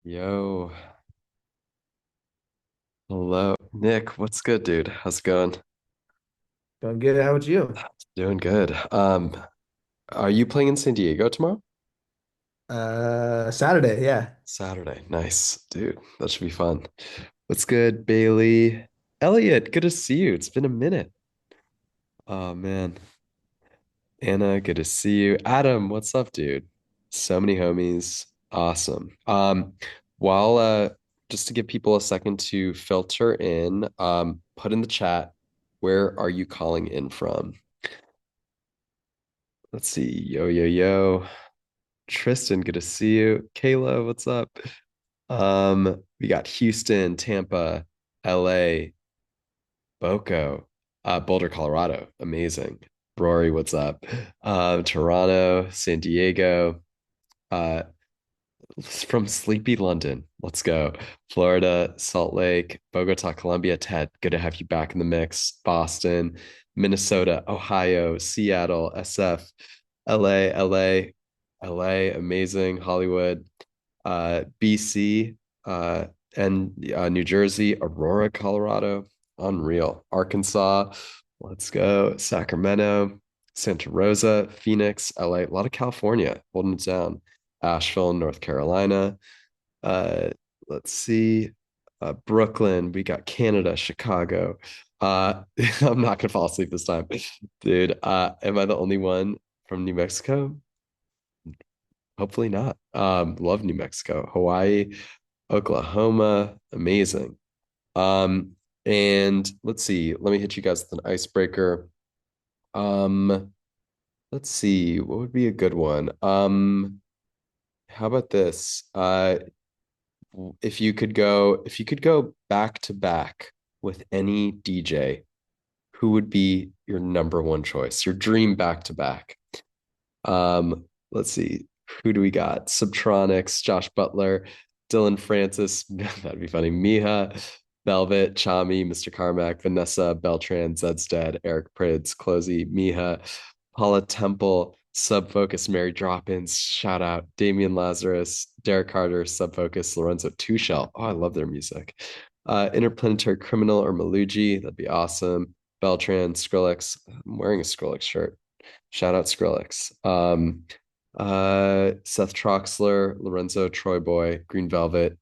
Yo, hello. Nick, what's good, dude? How's it going? Doing good. How about you? Doing good. Are you playing in San Diego tomorrow? Saturday, yeah. Saturday. Nice, dude. That should be fun. What's good, Bailey? Elliot, good to see you. It's been a minute. Oh man. Anna, good to see you. Adam, what's up, dude? So many homies. Awesome. While just to give people a second to filter in, put in the chat, where are you calling in from? Let's see. Yo, yo, yo. Tristan, good to see you. Kayla, what's up? We got Houston, Tampa, LA, Boco, Boulder, Colorado. Amazing. Rory, what's up? Toronto, San Diego, uh, from sleepy London. Let's go. Florida, Salt Lake, Bogota, Colombia. Ted, good to have you back in the mix. Boston, Minnesota, Ohio, Seattle, SF, LA, LA, LA, amazing. Hollywood, BC, uh, and New Jersey, Aurora, Colorado, unreal. Arkansas, let's go. Sacramento, Santa Rosa, Phoenix, LA, a lot of California holding it down. Asheville, North Carolina. Uh, let's see. Brooklyn, we got Canada, Chicago. I'm not gonna fall asleep this time. Dude, am I the only one from New Mexico? Hopefully not. Love New Mexico, Hawaii, Oklahoma, amazing. Um, and let's see, let me hit you guys with an icebreaker. Um, let's see, what would be a good one? How about this? If you could go back to back with any DJ, who would be your number one choice? Your dream back to back. Let's see. Who do we got? Subtronics, Josh Butler, Dylan Francis. That'd be funny. Miha, Velvet, Chami, Mr. Carmack, Vanessa, Beltran, Zed's Dead, Eric Prydz, Closey, Miha, Paula Temple, Subfocus, Mary Droppins, shout out, Damian Lazarus, Derek Carter, Subfocus, Lorenzo Tuchel. Oh, I love their music. Interplanetary Criminal or Maluji, that'd be awesome. Beltran, Skrillex. I'm wearing a Skrillex shirt. Shout out Skrillex. Seth Troxler, Lorenzo Troy Boy, Green Velvet,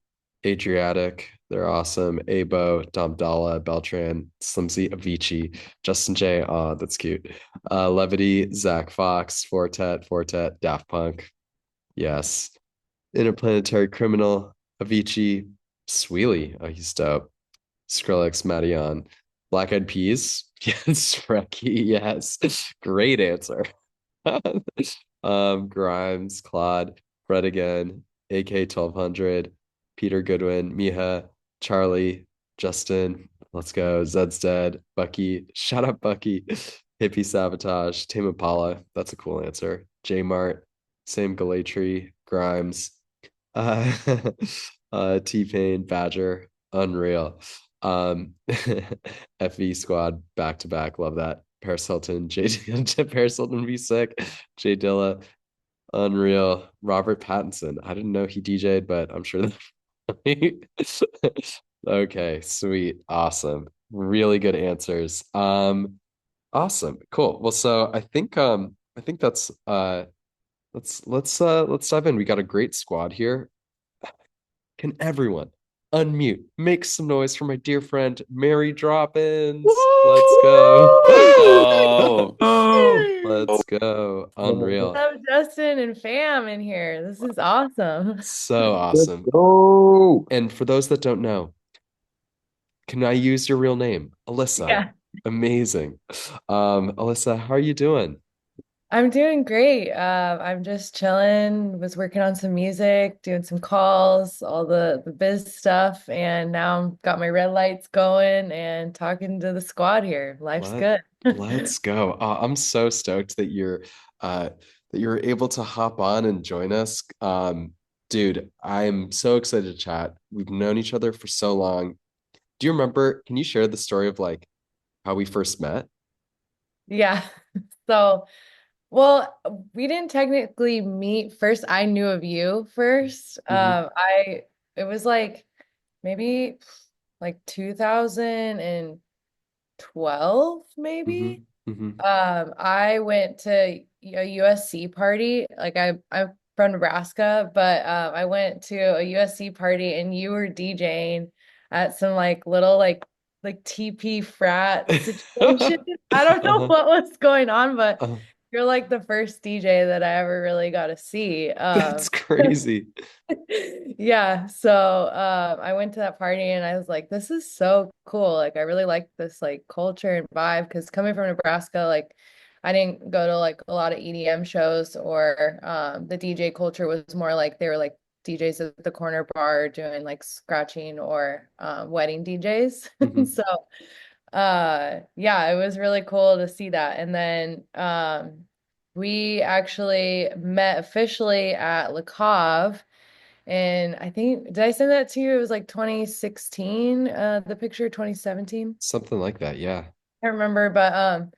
Adriatic, they're awesome. Abo, Dom Dalla, Beltran, Slimsy, Avicii, Justin J. Aw, that's cute. Levity, Zach Fox, Fortet, Daft Punk. Yes. Interplanetary Criminal, Avicii, Sweely. Oh, he's dope. Skrillex, Madeon, Black Eyed Peas. Yes, Reki, yes. Great answer. Grimes, Claude, Fred again, AK 1200, Peter Goodwin, Miha, Charlie, Justin, let's go, Zed's Dead, Bucky, shout out Bucky, Hippie Sabotage, Tame Impala, that's a cool answer. J Mart, Sam Galatry, Grimes, uh, T-Pain, Badger, unreal. FV Squad back to back, love that. Paris Hilton, J Paris Hilton be sick. Jay Dilla, unreal. Robert Pattinson. I didn't know he DJ'd, but I'm sure that okay, sweet, awesome. Really good answers. Awesome, cool. Well, so I think that's let's dive in. We got a great squad here. Can everyone unmute? Make some noise for my dear friend Mary Droppins. Let's go. Woo! Let's go. Unreal. Up Justin and fam in here. This is awesome. So Let's awesome. go. And for those that don't know, can I use your real name? Alyssa. Yeah, Amazing. Alyssa, how are you doing? I'm doing great. I'm just chilling, was working on some music, doing some calls, all the biz stuff, and now I'm got my red lights going and talking to the squad here. Life's Let good. let's go. I'm so stoked that you're able to hop on and join us. Dude, I'm so excited to chat. We've known each other for so long. Do you remember, can you share the story of like how we first met? Yeah. So, well, we didn't technically meet first. I knew of you first. Hmm. I it was like maybe like 2012, maybe. Hmm. Hmm. I went to a USC party. Like I'm from Nebraska, but I went to a USC party and you were DJing at some like little like TP frat situation. I don't know Uh-huh. what was going on, but Uh, you're like the first DJ that I ever really got to see. that's crazy. Yeah, so I went to that party and I was like, this is so cool. Like I really like this like culture and vibe because coming from Nebraska, like I didn't go to like a lot of EDM shows or the DJ culture was more like they were like DJs at the corner bar doing like scratching or wedding DJs. Hmm. So yeah, it was really cool to see that. And then we actually met officially at Le Cave. And I think, did I send that to you? It was like 2016, the picture 2017. Something like that, yeah. I remember, but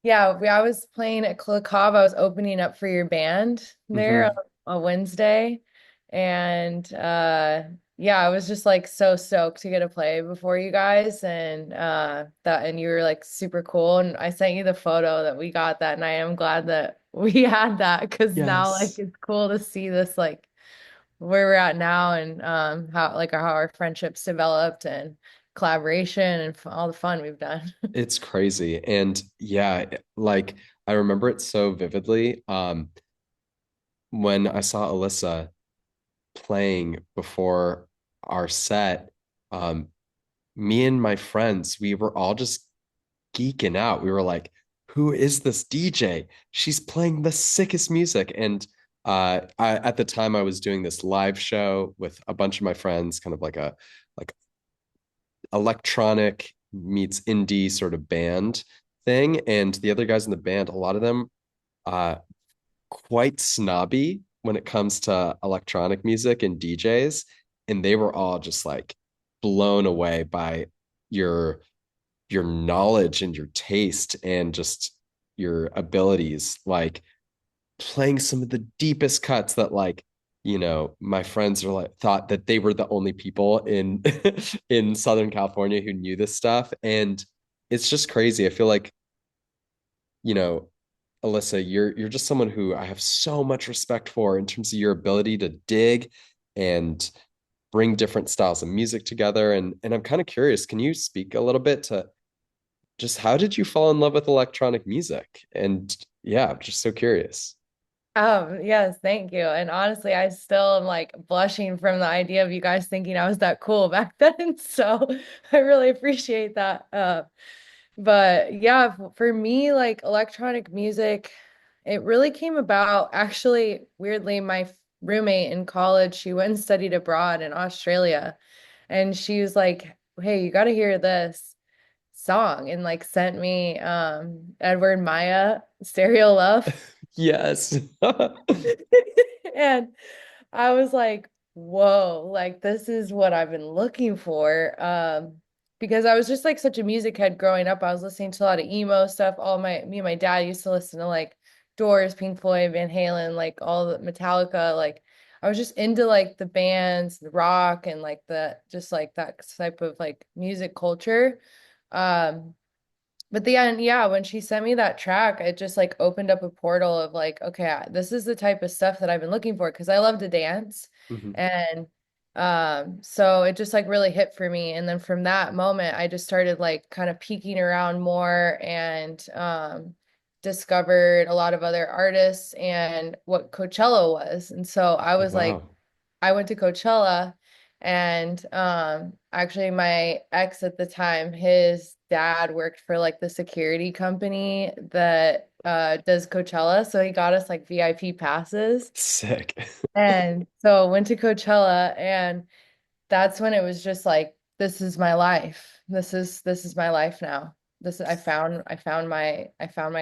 yeah, I was playing at Club Cove. I was opening up for your band there Hmm. on Wednesday. And yeah, I was just like so stoked to get to play before you guys and that and you were like super cool. And I sent you the photo that we got that night. I'm glad that we had that because now like Yes. it's cool to see this like where we're at now and how our friendships developed and collaboration and all the fun we've done. It's crazy. And yeah, like I remember it so vividly. When I saw Alyssa playing before our set, um, me and my friends, we were all just geeking out. We were like, who is this DJ? She's playing the sickest music. And at the time I was doing this live show with a bunch of my friends, kind of like a like electronic meets indie sort of band thing. And the other guys in the band, a lot of them uh quite snobby when it comes to electronic music and DJs. And they were all just like blown away by your knowledge and your taste and just your abilities, like playing some of the deepest cuts that my friends are like thought that they were the only people in in Southern California who knew this stuff. And it's just crazy. I feel like, you know, Alyssa, you're just someone who I have so much respect for in terms of your ability to dig and bring different styles of music together. And I'm kind of curious, can you speak a little bit to just how did you fall in love with electronic music? And yeah, I'm just so curious. Yes, thank you. And honestly, I still am like blushing from the idea of you guys thinking I was that cool back then. So I really appreciate that. But yeah, for me, like electronic music, it really came about actually, weirdly, my roommate in college, she went and studied abroad in Australia. And she was like, hey, you got to hear this song and like sent me Edward Maya Stereo Love. Yes. And I was like, whoa, like this is what I've been looking for. Because I was just like such a music head growing up. I was listening to a lot of emo stuff. Me and my dad used to listen to like Doors, Pink Floyd, Van Halen, like all the Metallica. Like I was just into like the bands, the rock, and like the just like that type of like music culture. Um, but the end, yeah, when she sent me that track, it just like opened up a portal of like, okay, this is the type of stuff that I've been looking for because I love to dance. Mhm. And so it just like really hit for me. And then from that moment, I just started like kind of peeking around more and discovered a lot of other artists and what Coachella was. And so I Oh, was like, wow. I went to Coachella and actually my ex at the time, his dad worked for like the security company that does Coachella. So he got us like VIP passes. Sick. And so went to Coachella and that's when it was just like this is my life. This is my life now. This I found my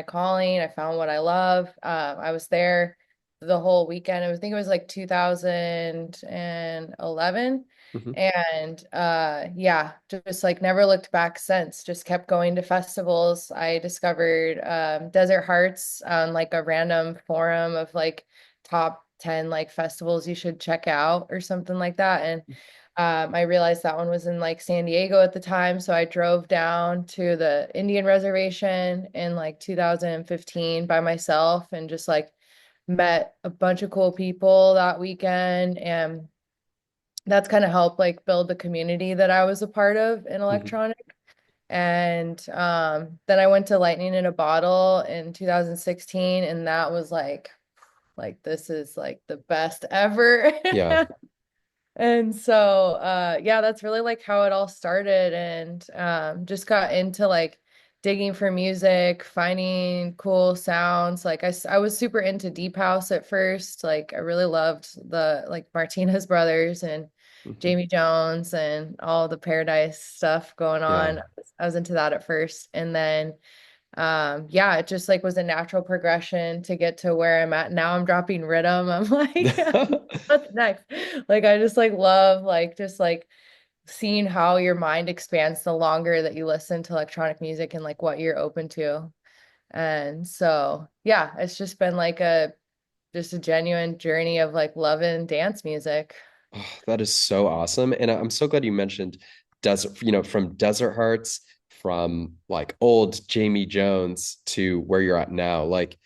calling. I found what I love. I was there the whole weekend. I think it was like 2011 Mhm. and yeah, just like never looked back since. Just kept going to festivals. I discovered Desert Hearts on like a random forum of like top 10 like festivals you should check out or something like that. And I realized that one was in like San Diego at the time. So I drove down to the Indian reservation in like 2015 by myself and just like met a bunch of cool people that weekend. And that's kind of helped like build the community that I was a part of in Mhm. electronic. And then I went to Lightning in a Bottle in 2016, and that was like this is like the best ever. Yeah. And so yeah, that's really like how it all started and just got into like digging for music, finding cool sounds. Like I was super into deep house at first. Like I really loved the like Martinez brothers and Mhm. Jamie Jones and all the Paradise stuff going Yeah. on. I was into that at first. And then yeah, it just like was a natural progression to get to where I'm at now. I'm dropping rhythm. I'm like what's next? Like I just like love like just like seeing how your mind expands the longer that you listen to electronic music and like what you're open to. And so yeah, it's just been like a just a genuine journey of like loving dance music. Oh, that is so awesome. And I'm so glad you mentioned desert, from Desert Hearts, from like old Jamie Jones to where you're at now, like,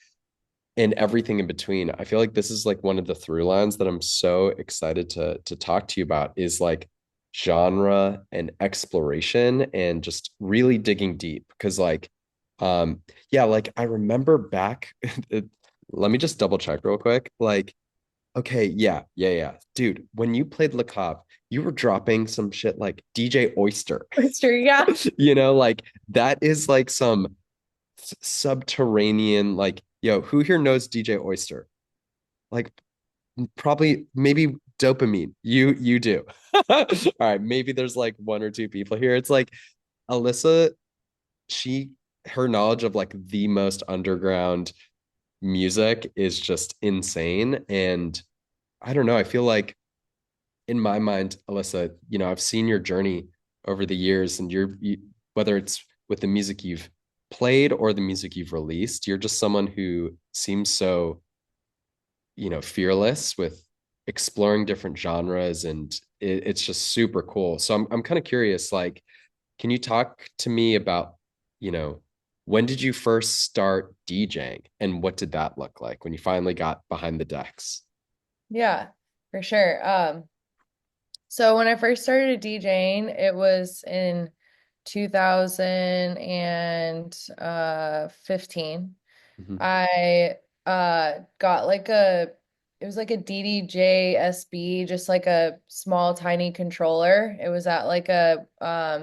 and everything in between. I feel like this is like one of the through lines that I'm so excited to talk to you about is like genre and exploration and just really digging deep. Because yeah, like I remember back, let me just double check real quick. Like, okay, yeah. Dude, when you played Le Cave, you were dropping some shit like DJ Oyster. Sure, yeah. Like that is like some subterranean, like, yo, who here knows DJ Oyster? Like probably maybe dopamine. You do. All right, maybe there's like one or two people here. It's like Alyssa, she her knowledge of like the most underground music is just insane. And I don't know, I feel like in my mind, Alyssa, I've seen your journey over the years, and whether it's with the music you've played or the music you've released, you're just someone who seems so, fearless with exploring different genres, and it's just super cool. So I'm kind of curious, like, can you talk to me about, you know, when did you first start DJing and what did that look like when you finally got behind the decks? Yeah, for sure. So when I first started DJing, it was in 2015. Mhm. I got like a it was like a DDJ SB, just like a small tiny controller. It was at like a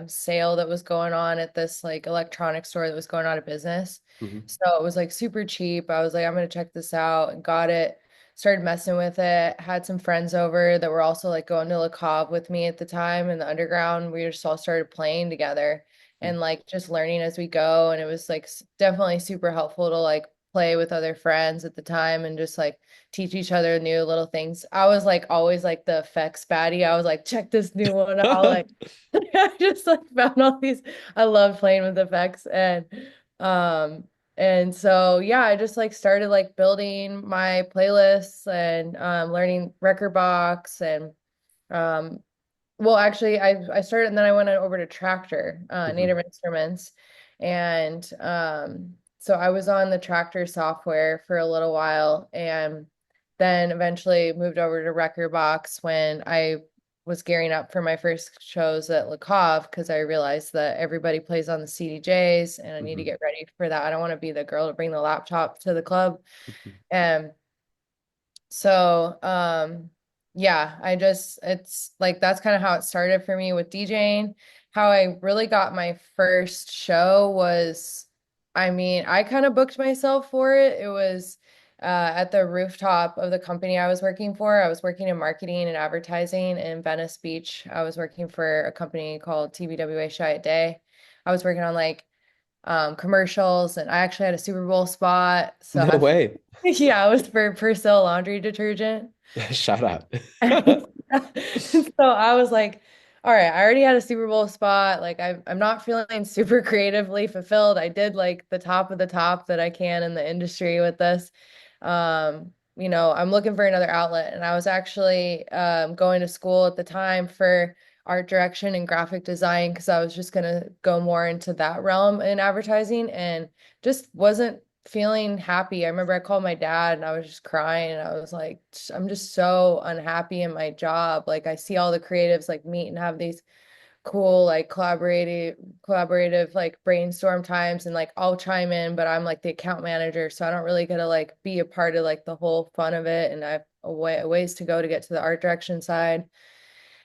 sale that was going on at this like electronic store that was going out of business. Mhm. So it was like super cheap. I was like, I'm gonna check this out and got it. Started messing with it. Had some friends over that were also like going to Le Cave with me at the time in the underground. We just all started playing together and like just learning as we go. And it was like definitely super helpful to like play with other friends at the time and just like teach each other new little things. I was like always like the effects baddie. I was like, check this new one out. Like I just like found all these. I love playing with effects um and so yeah, I just like started like building my playlists and learning record box and um well, actually, I started and then I went over to Tractor, Mhm. Native Instruments, and so I was on the Tractor software for a little while, and then eventually moved over to Record Box when I was gearing up for my first shows at Le Cave because I realized that everybody plays on the CDJs, and I need to Mhm. get ready for that. I don't want to be the girl to bring the laptop to the club, Mhm. and so, yeah, I just, it's like that's kind of how it started for me with DJing. How I really got my first show was, I mean, I kind of booked myself for it. It was at the rooftop of the company I was working for. I was working in marketing and advertising in Venice Beach. I was working for a company called TBWA Shy at Day. I was working on like commercials, and I actually had a Super Bowl spot. So No I way. yeah, it was for Persil laundry detergent. Shout out. So I was like, all right, I already had a Super Bowl spot. Like I'm not feeling super creatively fulfilled. I did like the top of the top that I can in the industry with this. I'm looking for another outlet. And I was actually going to school at the time for art direction and graphic design because I was just going to go more into that realm in advertising and just wasn't feeling happy. I remember I called my dad and I was just crying and I was like, I'm just so unhappy in my job. Like I see all the creatives like meet and have these cool like collaborative like brainstorm times and like I'll chime in, but I'm like the account manager, so I don't really get to like be a part of like the whole fun of it. And I have ways to go to get to the art direction side.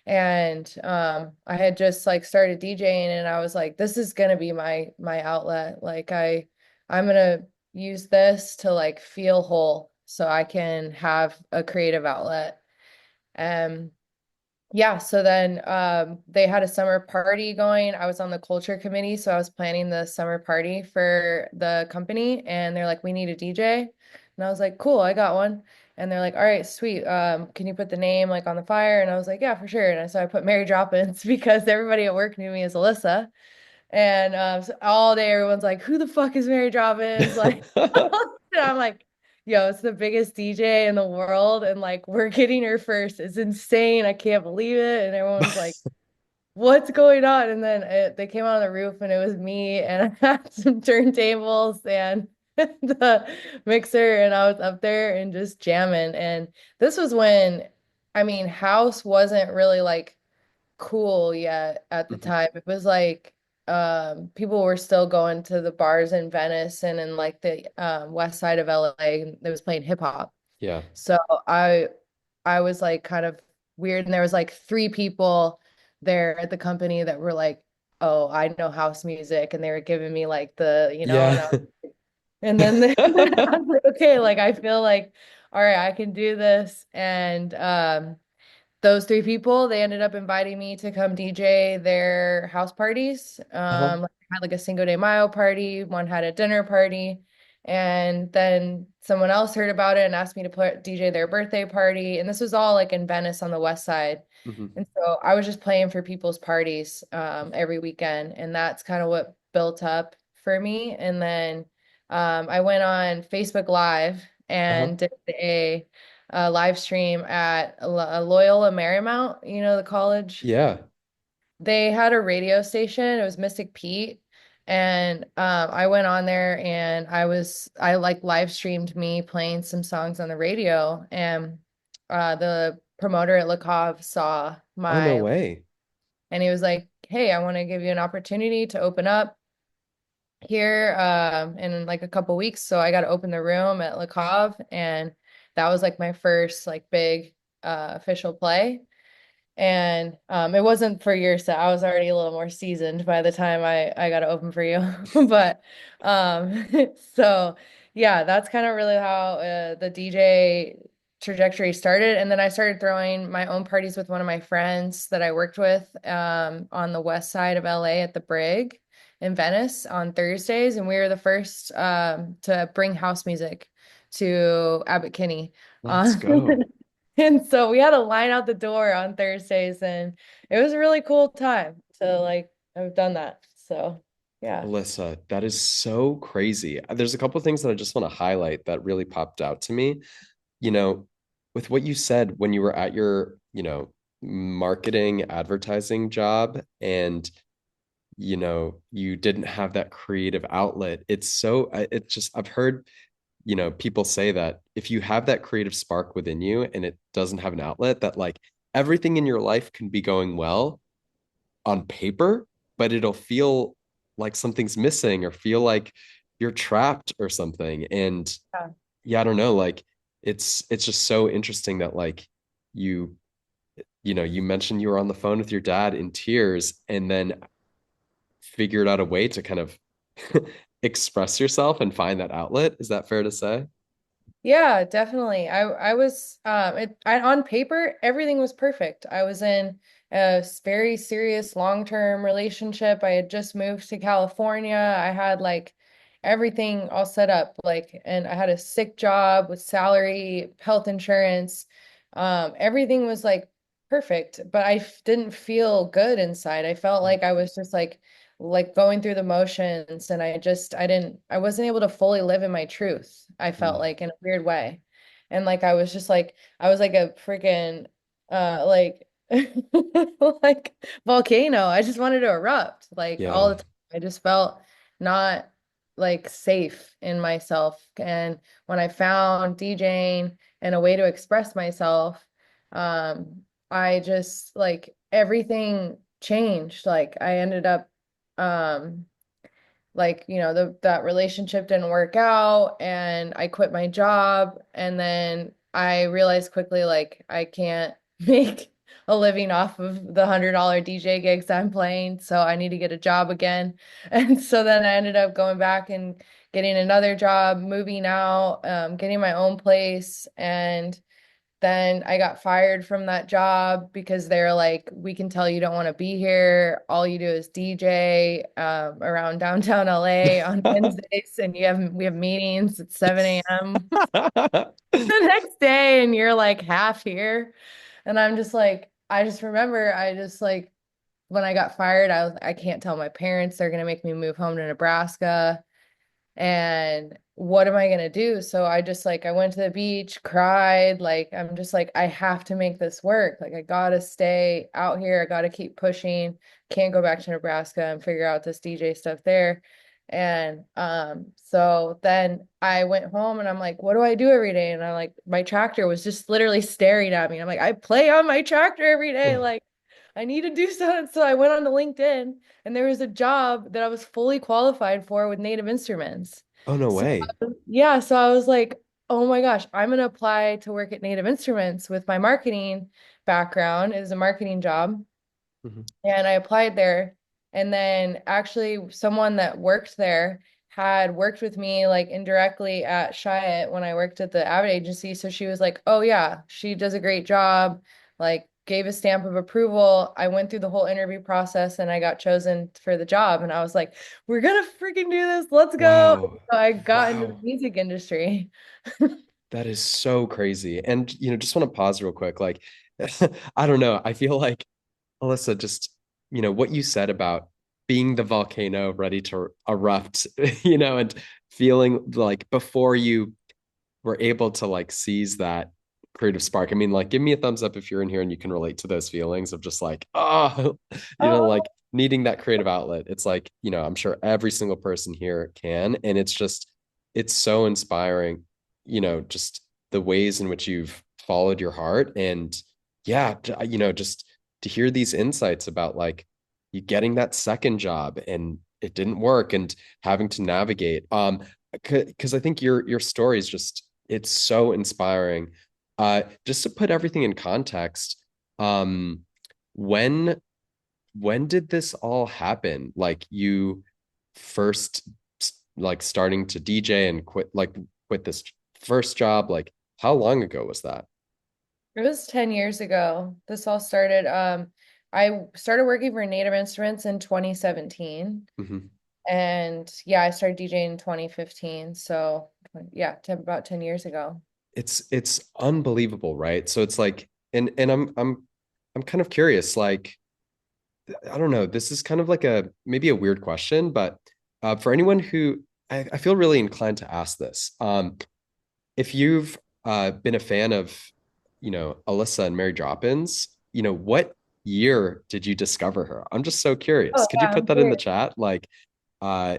And I had just like started DJing and I was like, this is gonna be my outlet. Like I'm gonna use this to like feel whole so I can have a creative outlet. Um yeah, so then they had a summer party going. I was on the culture committee, so I was planning the summer party for the company and they're like, "We need a DJ." And I was like, "Cool, I got one." And they're like, "All right, sweet. Can you put the name like on the flyer?" And I was like, "Yeah, for sure." And so I put Mary Droppins because everybody at work knew me as Alyssa. And so all day everyone's like, "Who the fuck is Mary Droppins?" Like, and I'm like, "Yo, it's the biggest DJ in the world, and like we're getting her first. It's insane. I can't believe it." And everyone's like, "What's going on?" And then they came out on the roof, and it was me, and I had some turntables and the mixer, and I was up there and just jamming. And this was when, I mean, house wasn't really like cool yet at the Mhm. time. It was like people were still going to the bars in Venice and in like the west side of LA and they was playing hip hop. Yeah. So I I was like kind of weird and there was like three people there at the company that were like, "Oh, I know house music," and they were giving me like Yeah. and then I was like, "Okay, like I feel like all right, I can do this." And those three people, they ended up inviting me to come DJ their house parties. Uh-huh. Like, I had like a Cinco de Mayo party, one had a dinner party, and then someone else heard about it and asked me to DJ their birthday party. And this was all like in Venice on the west side. Mhm. And so I was just playing for people's parties every weekend, and that's kind of what built up for me. And then I went on Facebook Live Uh-huh. and did a live stream at Loyola Marymount, the college. Yeah. They had a radio station. It was Mystic Pete. And I went on there and I like live streamed me playing some songs on the radio. And the promoter at Le Cave saw Oh, no my, way. and he was like, "Hey, I want to give you an opportunity to open up here in like a couple weeks." So I got to open the room at Le Cave, and that was like my first like big official play. And it wasn't for your set. I was already a little more seasoned by the time I got to open for you. But so yeah, that's kind of really how the DJ trajectory started. And then I started throwing my own parties with one of my friends that I worked with on the west side of LA at the Brig in Venice on Thursdays. And we were the first to bring house music to Abbot Kinney. Let's go. And so we had a line out the door on Thursdays, and it was a really cool time to like have done that. So yeah. Alyssa, that is so crazy. There's a couple of things that I just want to highlight that really popped out to me. You know, with what you said when you were at your, marketing advertising job and, you didn't have that creative outlet. It's just, I've heard, people say that if you have that creative spark within you and it doesn't have an outlet, that like everything in your life can be going well on paper, but it'll feel like something's missing or feel like you're trapped or something. And Yeah. yeah, I don't know, like it's just so interesting that like you you mentioned you were on the phone with your dad in tears and then figured out a way to kind of express yourself and find that outlet. Is that fair to say? Yeah, definitely. I was on paper everything was perfect. I was in a very serious long-term relationship. I had just moved to California. I had like everything all set up like and I had a sick job with salary, health insurance. Everything was like perfect, but didn't feel good inside. I felt like I was just like going through the motions and I wasn't able to fully live in my truth. I felt Mm. like in a weird way. And like I was just like I was like a freaking like like volcano. I just wanted to erupt like all Yeah. the time. I just felt not like safe in myself. And when I found DJing and a way to express myself, I just like everything changed. Like I ended up um like that relationship didn't work out and I quit my job, and then I realized quickly like I can't make a living off of the $100 DJ gigs I'm playing, so I need to get a job again. And so then I ended up going back and getting another job, moving out, getting my own place. And then I got fired from that job because they're like, we can tell you don't want to be here. All you do is DJ around downtown LA on Wednesdays, and we have meetings at 7 a.m. the next day, and you're like half here. And I'm just like, I just remember, I just like when I got fired, I can't tell my parents. They're gonna make me move home to Nebraska. And what am I gonna do? So I just like I went to the beach, cried, like I'm just like I have to make this work. Like I gotta stay out here. I gotta keep pushing. Can't go back to Nebraska and figure out this DJ stuff there. And so then I went home and I'm like, what do I do every day? And I'm like, my tractor was just literally staring at me. I'm like, I play on my tractor every day. Like I need to do something. So I went on to LinkedIn, and there was a job that I was fully qualified for with Native Instruments. Oh, no So way. yeah, so I was like, oh my gosh, I'm gonna apply to work at Native Instruments with my marketing background. It was a marketing job. Mhm. And I applied there. And then actually someone that worked there had worked with me like indirectly at Chiat when I worked at the ad agency. So she was like, oh yeah, she does a great job, like gave a stamp of approval. I went through the whole interview process and I got chosen for the job. And I was like, we're gonna freaking do this. Let's go. Wow. So I got into the Wow. music industry. That is so crazy. And, just want to pause real quick. Like, I don't know. I feel like, Alyssa, just, what you said about being the volcano ready to erupt, and feeling like before you were able to like seize that creative spark. I mean, like, give me a thumbs up if you're in here and you can relate to those feelings of just like, oh, Oh, like needing that creative outlet. It's like, I'm sure every single person here can. And it's so inspiring, just the ways in which you've followed your heart. And yeah, just to hear these insights about like you getting that second job and it didn't work and having to navigate. Because I think your story is just it's so inspiring. Just to put everything in context, um, when when did this all happen? Like you first like starting to DJ and quit this first job, like how long ago was that? it was 10 years ago. This all started. I started working for Native Instruments in 2017. Mhm. And yeah, I started DJing in 2015. So yeah, about 10 years ago. It's unbelievable, right? So it's like, and I'm kind of curious, like I don't know. This is kind of like a maybe a weird question, but for anyone who I feel really inclined to ask this, if you've been a fan of, Alyssa and Mary Droppins, what year did you discover her? I'm just so Oh curious. Could you yeah, put I'm that in the curious. chat? Like, uh,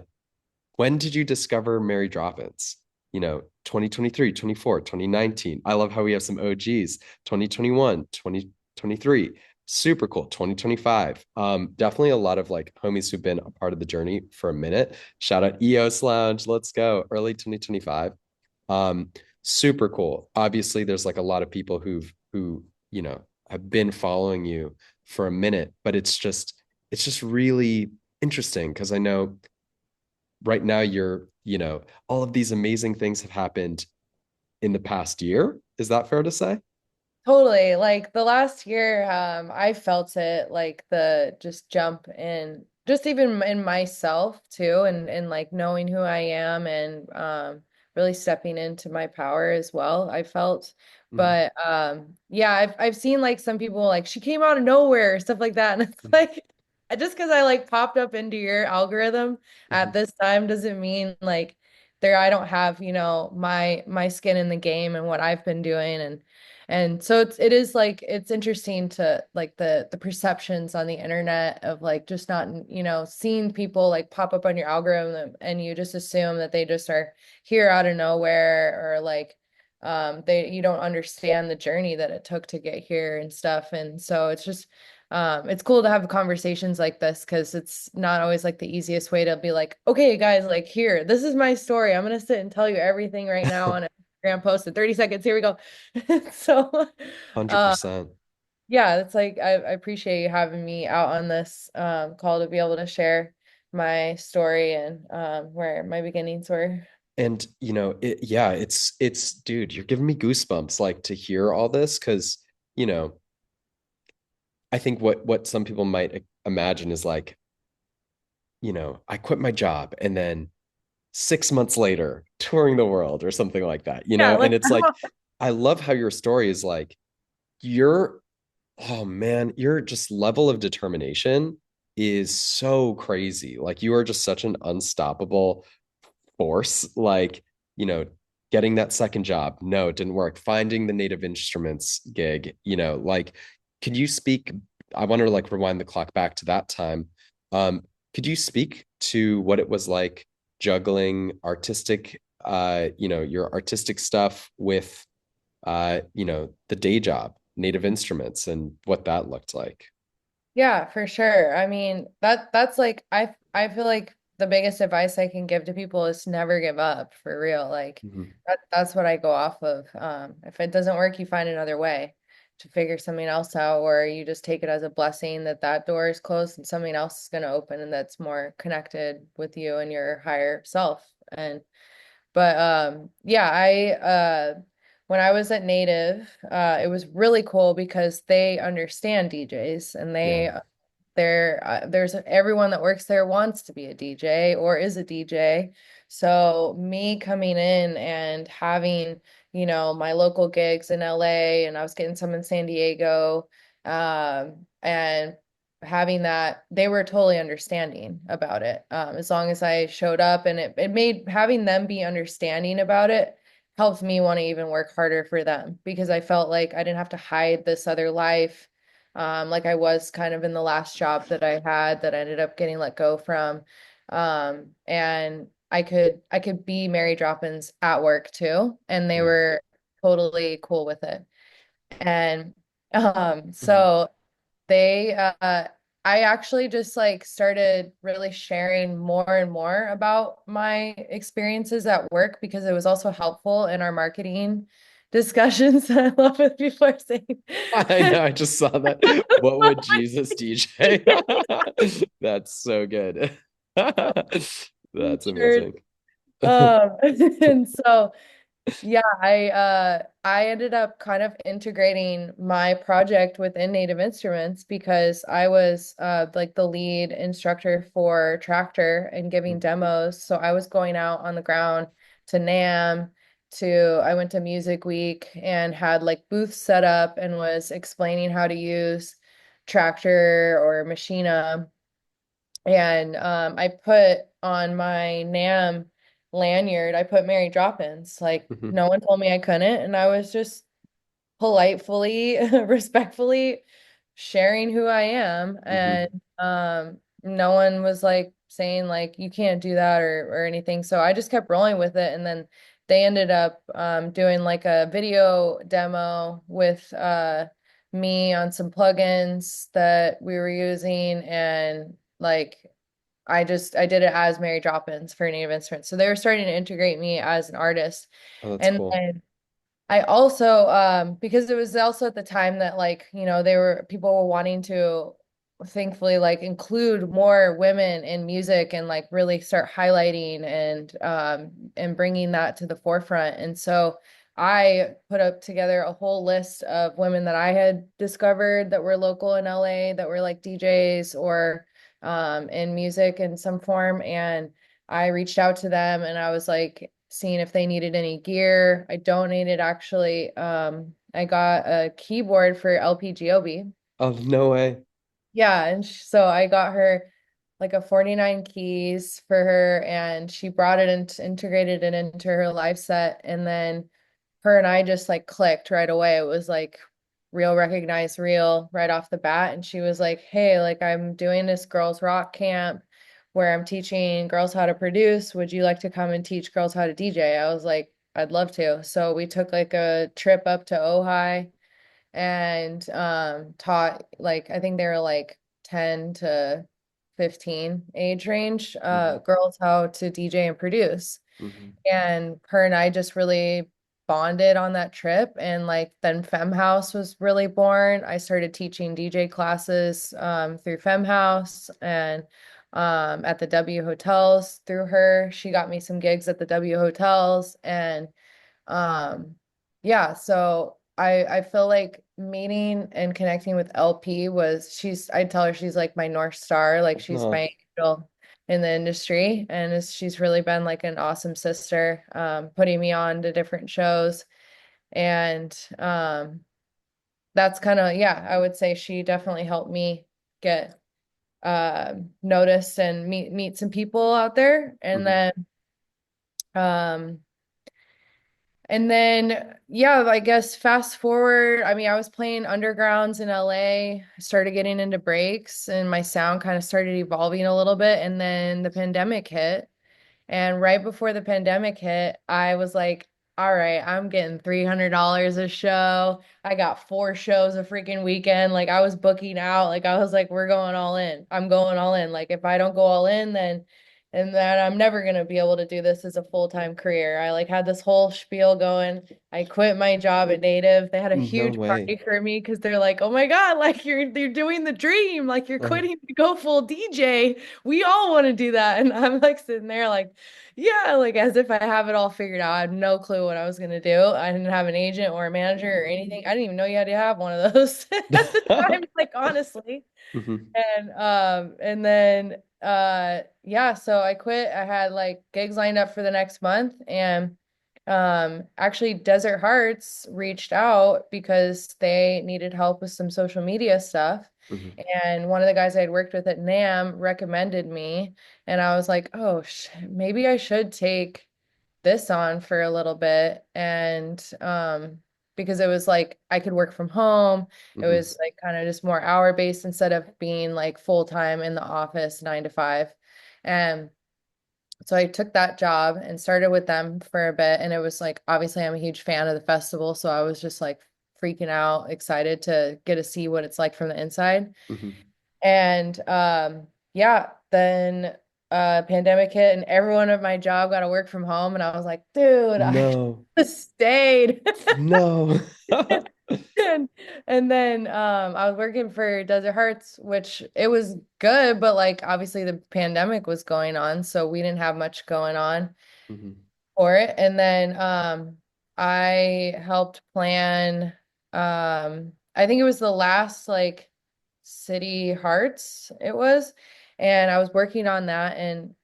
when did you discover Mary Droppins? 2023, 24, 2019. I love how we have some OGs. 2021, 2023. Super cool. 2025. Definitely a lot of like homies who've been a part of the journey for a minute. Shout out EOS Lounge. Let's go. Early 2025. Um, Super cool. Obviously, there's like a lot of people who, have been following you for a minute, but it's just really interesting because I know right now all of these amazing things have happened in the past year. Is that fair to say? Totally. Like the last year, I felt it like the just jump in, just even in myself too, and like knowing who I am and really stepping into my power as well, I felt. Mhm. But yeah, I've seen like some people like she came out of nowhere, stuff like that. And it's like just because I like popped up into your algorithm at Mhm. this time doesn't mean like there I don't have, my skin in the game and what I've been doing and so it is like it's interesting to like the perceptions on the internet of like just not, seeing people like pop up on your algorithm and you just assume that they just are here out of nowhere or like they you don't understand the journey that it took to get here and stuff. And so it's just it's cool to have conversations like this because it's not always like the easiest way to be like, okay, guys, like here, this is my story. I'm gonna sit and tell you everything right now on a Instagram post in 30 seconds. Here we go. So, uh, 100%. yeah, it's like I appreciate you having me out on this call to be able to share my story and where my beginnings were. And yeah, it's dude, you're giving me goosebumps like to hear all this because, you know, I think what some people might imagine is like, I quit my job and then 6 months later touring the world or something like that, Yeah, and like it's like I love how your story is like your oh man, your just level of determination is so crazy. Like you are just such an unstoppable force. Like, you know, getting that second job, no, it didn't work. Finding the native instruments gig, like, could you speak? I want to like rewind the clock back to that time. Could you speak to what it was like juggling your artistic stuff with the day job, native instruments, and what that looked like? yeah, for sure. I mean, that's like I feel like the biggest advice I can give to people is never give up for real. Like Mhm. that's what I go off of. If it doesn't work, you find another way to figure something else out, or you just take it as a blessing that that door is closed and something else is going to open and that's more connected with you and your higher self. And but yeah, I when I was at Native, it was really cool because they understand DJs and Yeah. there's everyone that works there wants to be a DJ or is a DJ. So me coming in and having, my local gigs in LA and I was getting some in San Diego, and having that, they were totally understanding about it. As long as I showed up and it made having them be understanding about it helped me want to even work harder for them because I felt like I didn't have to hide this other life, like I was kind of in the last job that I had that I ended up getting let go from. And I could be Mary Droppins at work too, and they Yeah. were totally cool with it. And Mhm. so they I actually just like started really sharing more and more about my experiences at work because it was also helpful in our marketing discussions. I love when people are saying I know, I just saw that. What would Jesus DJ? That's so good. That's sure. amazing. And so yeah, I ended up kind of integrating my project within Native Instruments because I was like the lead instructor for Tractor and giving demos. So I was going out on the ground to NAM, to I went to Music Week and had like booths set up and was explaining how to use Tractor or Machina. And I put on my NAM lanyard, I put Mary Droppins. Like Mhm. no one told me I couldn't, and I was just politely, respectfully sharing who I am. Mhm. And no one was like saying like you can't do that or anything. So I just kept rolling with it. And then they ended up doing like a video demo with me on some plugins that we were using and like I did it as Mary Droppins for Native Instruments. So they were starting to integrate me as an artist. Oh, that's And cool. then I also because it was also at the time that like, people were wanting to thankfully like include more women in music and like really start highlighting and bringing that to the forefront. And so I put up together a whole list of women that I had discovered that were local in LA that were like DJs or in music in some form. And I reached out to them and I was like seeing if they needed any gear. I donated actually. I got a keyboard for LPGOB. Oh, no way. Yeah, and so I got her. like a 49 keys for her, and she brought it and integrated it into her live set. And then her and I just like clicked right away. It was like real, recognize real right off the bat. And she was like, hey, like I'm doing this girls rock camp where I'm teaching girls how to produce. Would you like to come and teach girls how to DJ? I was like, I'd love to. So we took like a trip up to Ojai and taught, like, I think they were like 10 to 15 age range, Hmm. girls how to DJ and produce. Hmm. And her and I just really bonded on that trip. And like then Fem House was really born. I started teaching DJ classes through Fem House and at the W hotels through her. She got me some gigs at the W hotels. And um, yeah, so I feel like meeting and connecting with LP was I tell her she's like my North Star, like she's No. my angel in the industry, and she's really been like an awesome sister, putting me on to different shows. And that's kind of, yeah, I would say she definitely helped me get noticed and meet some people out there. Hmm. Um And then, yeah, I guess fast forward, I mean, I was playing undergrounds in LA, started getting into breaks, and my sound kind of started evolving a little bit. And then the pandemic hit. And right before the pandemic hit, I was like, all right, I'm getting $300 a show. I got 4 shows a freaking weekend. Like I was booking out. Like I was like, we're going all in. I'm going all in. Like if I don't go all in, then and then I'm never gonna be able to do this as a full-time career. I like had this whole spiel going. I quit my job at Native. They had a No huge way. party for me because they're like, oh my God, like you're doing the dream. Like you're Uh-huh. quitting to go full DJ. We all want to do that. And I'm like sitting there like, yeah, like as if I have it all figured out. I had no clue what I was gonna do. I didn't have an agent or a manager or anything. I didn't even know you had to have one of those at the time, like honestly. Hmm. And then yeah, so I quit. I had like gigs lined up for the next month, and actually Desert Hearts reached out because they needed help with some social media stuff. Hmm. And one of the guys I had worked with at NAM recommended me, and I was like, oh, maybe I should take this on for a little bit. And because it was like I could work from home. It Hmm. was like kind of just more hour based instead of being like full time in the office 9 to 5. And so I took that job and started with them for a bit. And it was like, obviously, I'm a huge fan of the festival. So I was just like freaking out, excited to get to see what it's like from the inside. Hmm. And yeah, then pandemic hit and everyone at my job got to work from home. And I was like, dude, I should No. have stayed. No. And, and then I was working for Desert Hearts, which it was good, but like obviously the pandemic was going on, so we didn't have much going on Hmm. for it. And then I helped plan I think it was the last like City Hearts it was, and I was working on that. And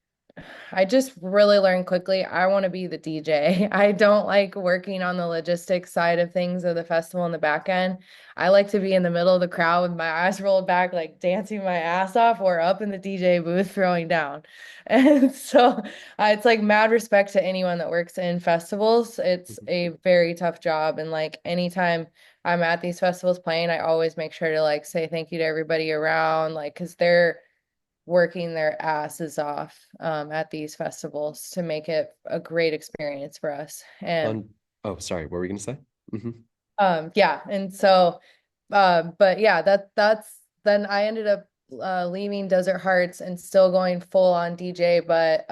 I just really learned quickly I want to be the DJ. I don't like working on the logistics side of things of the festival in the back end. I like to be in the middle of the crowd with my eyes rolled back, like dancing my ass off, or up in the DJ booth throwing down. And so it's like mad respect to anyone that works in festivals. It's Hmm. a very tough job. And like anytime I'm at these festivals playing, I always make sure to like say thank you to everybody around, like, because they're working their asses off at these festivals to make it a great experience for us. And On. Oh, sorry. What were we gonna say? Hmm. yeah, and so but yeah, that's then I ended up leaving Desert Hearts and still going full on DJ, but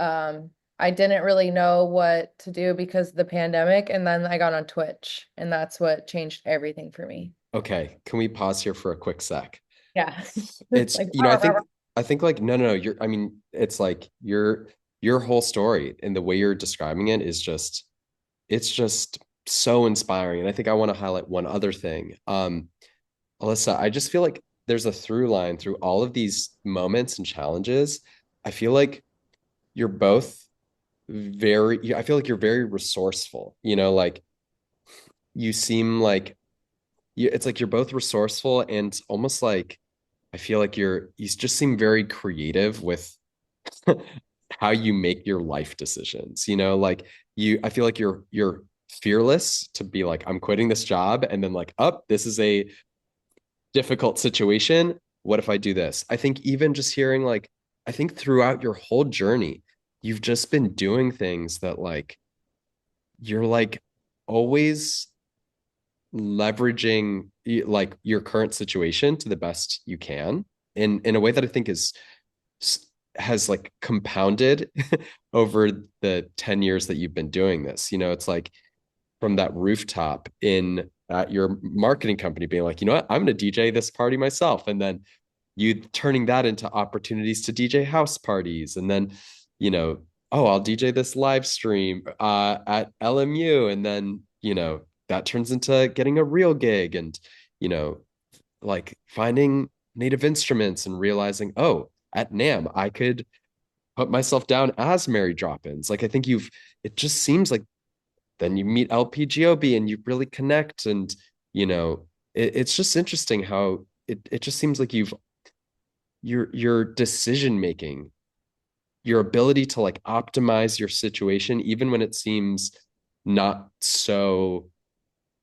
I didn't really know what to do because of the pandemic, and then I got on Twitch, and that's what changed everything for me. Okay. Can we pause here for a quick sec? Yeah. It's, Like I think like, no, no, no. I mean, it's like your whole story and the way you're describing it is just, it's just so inspiring. And I think I want to highlight one other thing. Alyssa, I just feel like there's a through line through all of these moments and challenges. I feel like you're both I feel like you're very resourceful. Like you seem like it's like you're both resourceful and almost like I feel like you just seem very creative with how you make your life decisions. Like I feel like you're fearless to be like, I'm quitting this job, and then like, up, this is a difficult situation. What if I do this? I think even just hearing like, I think throughout your whole journey, you've just been doing things that like you're like always leveraging like your current situation to the best you can in a way that I think is has like compounded over the 10 years that you've been doing this. It's like from that rooftop in at your marketing company being like, you know what, I'm going to DJ this party myself. And then you turning that into opportunities to DJ house parties. And then, you know, oh, I'll DJ this live stream at LMU. And then, that turns into getting a real gig and, you know, like finding native instruments and realizing, oh, at NAM, I could put myself down as Mary Droppins. Like, I think it just seems like then you meet LPGOB and you really connect. And, it's just interesting how it just seems like your decision making, your ability to like optimize your situation, even when it seems not so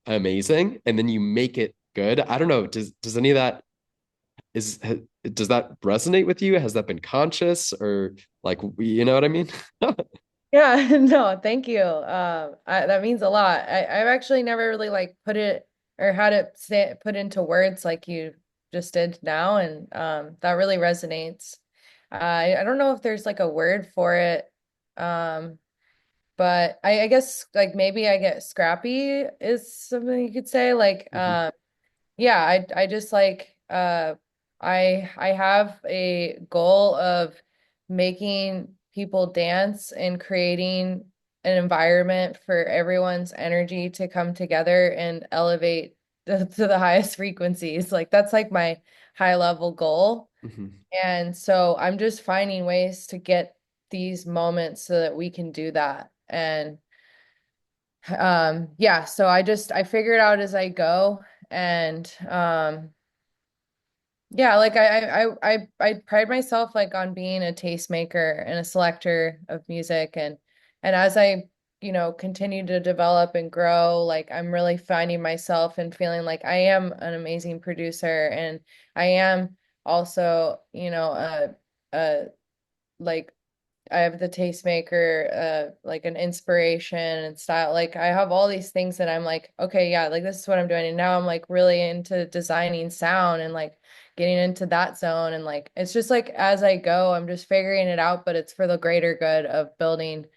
amazing, and then you make it good. I don't know. Does any of that is does that resonate with you? Has that been conscious or like, you know what I mean? Yeah, no, thank you. That means a lot. I've actually never really like put it or had it put into words like you just did now, and that really resonates. I don't know if there's like a word for it, um, but I guess like maybe I get scrappy is something you could say. Like, Mhm. yeah, I just like I have a goal of making people dance and creating an environment for everyone's energy to come together and elevate to the highest frequencies. Like that's like my high level goal. Mhm. And so I'm just finding ways to get these moments so that we can do that. And yeah, so I figure it out as I go. And yeah, like I pride myself like on being a tastemaker and a selector of music, and as I, continue to develop and grow, like I'm really finding myself and feeling like I am an amazing producer, and I am also, a like I have the tastemaker, like an inspiration and style. Like I have all these things that I'm like, okay, yeah, like this is what I'm doing. And now I'm like really into designing sound and like getting into that zone. And like it's just like as I go, I'm just figuring it out, but it's for the greater good of building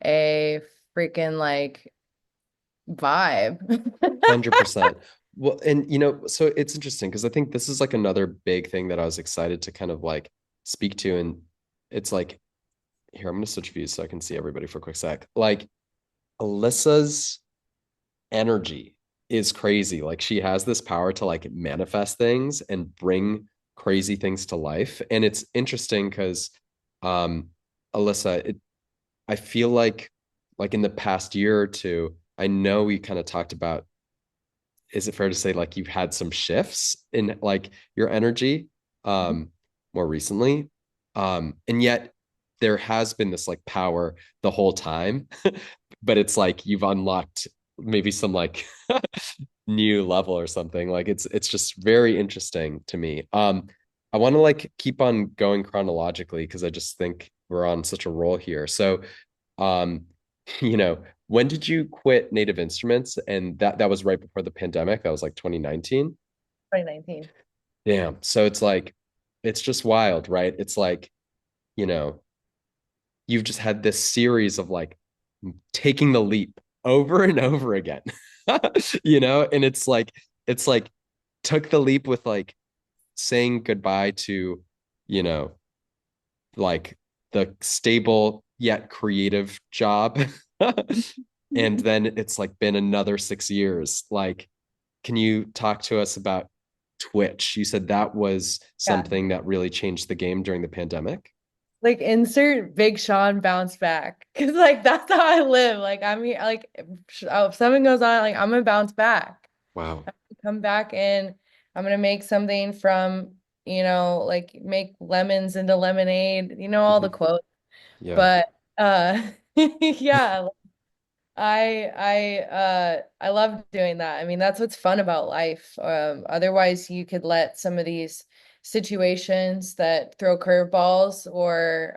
a freaking like vibe. 100%. Well, and so it's interesting because I think this is like another big thing that I was excited to kind of like speak to. And it's like, here, I'm going to switch views so I can see everybody for a quick sec. Like, Alyssa's energy is crazy. Like, she has this power to like manifest things and bring crazy things to life. And it's interesting because, um, Alyssa, I feel like in the past year or two, I know we kind of talked about, is it fair to say like you've had some shifts in like your energy more recently? And yet there has been this like power the whole time, but it's like you've unlocked maybe some like new level or something. Like it's just very interesting to me. I want to like keep on going chronologically because I just think we're on such a roll here. So um, when did you quit Native Instruments? And that was right before the pandemic. That was like 2019. 2019. Damn. So it's like it's just wild, right? It's like, you know, you've just had this series of like taking the leap over and over again. And it's like took the leap with like saying goodbye to, you know, like the stable yet creative job. And then it's like been another 6 years. Like, can you talk to us about Twitch? You said that was Yeah. something that really changed the game during the pandemic. Like insert Big Sean bounce back. Cause like that's how I live. Like I'm here, like if something goes on, like I'm gonna bounce back. Wow. Come back in. I'm gonna make something from like make lemons into lemonade, all the Mhm. quotes. Yeah. But yeah, I love doing that. I mean, that's what's fun about life. Otherwise you could let some of these situations that throw curveballs or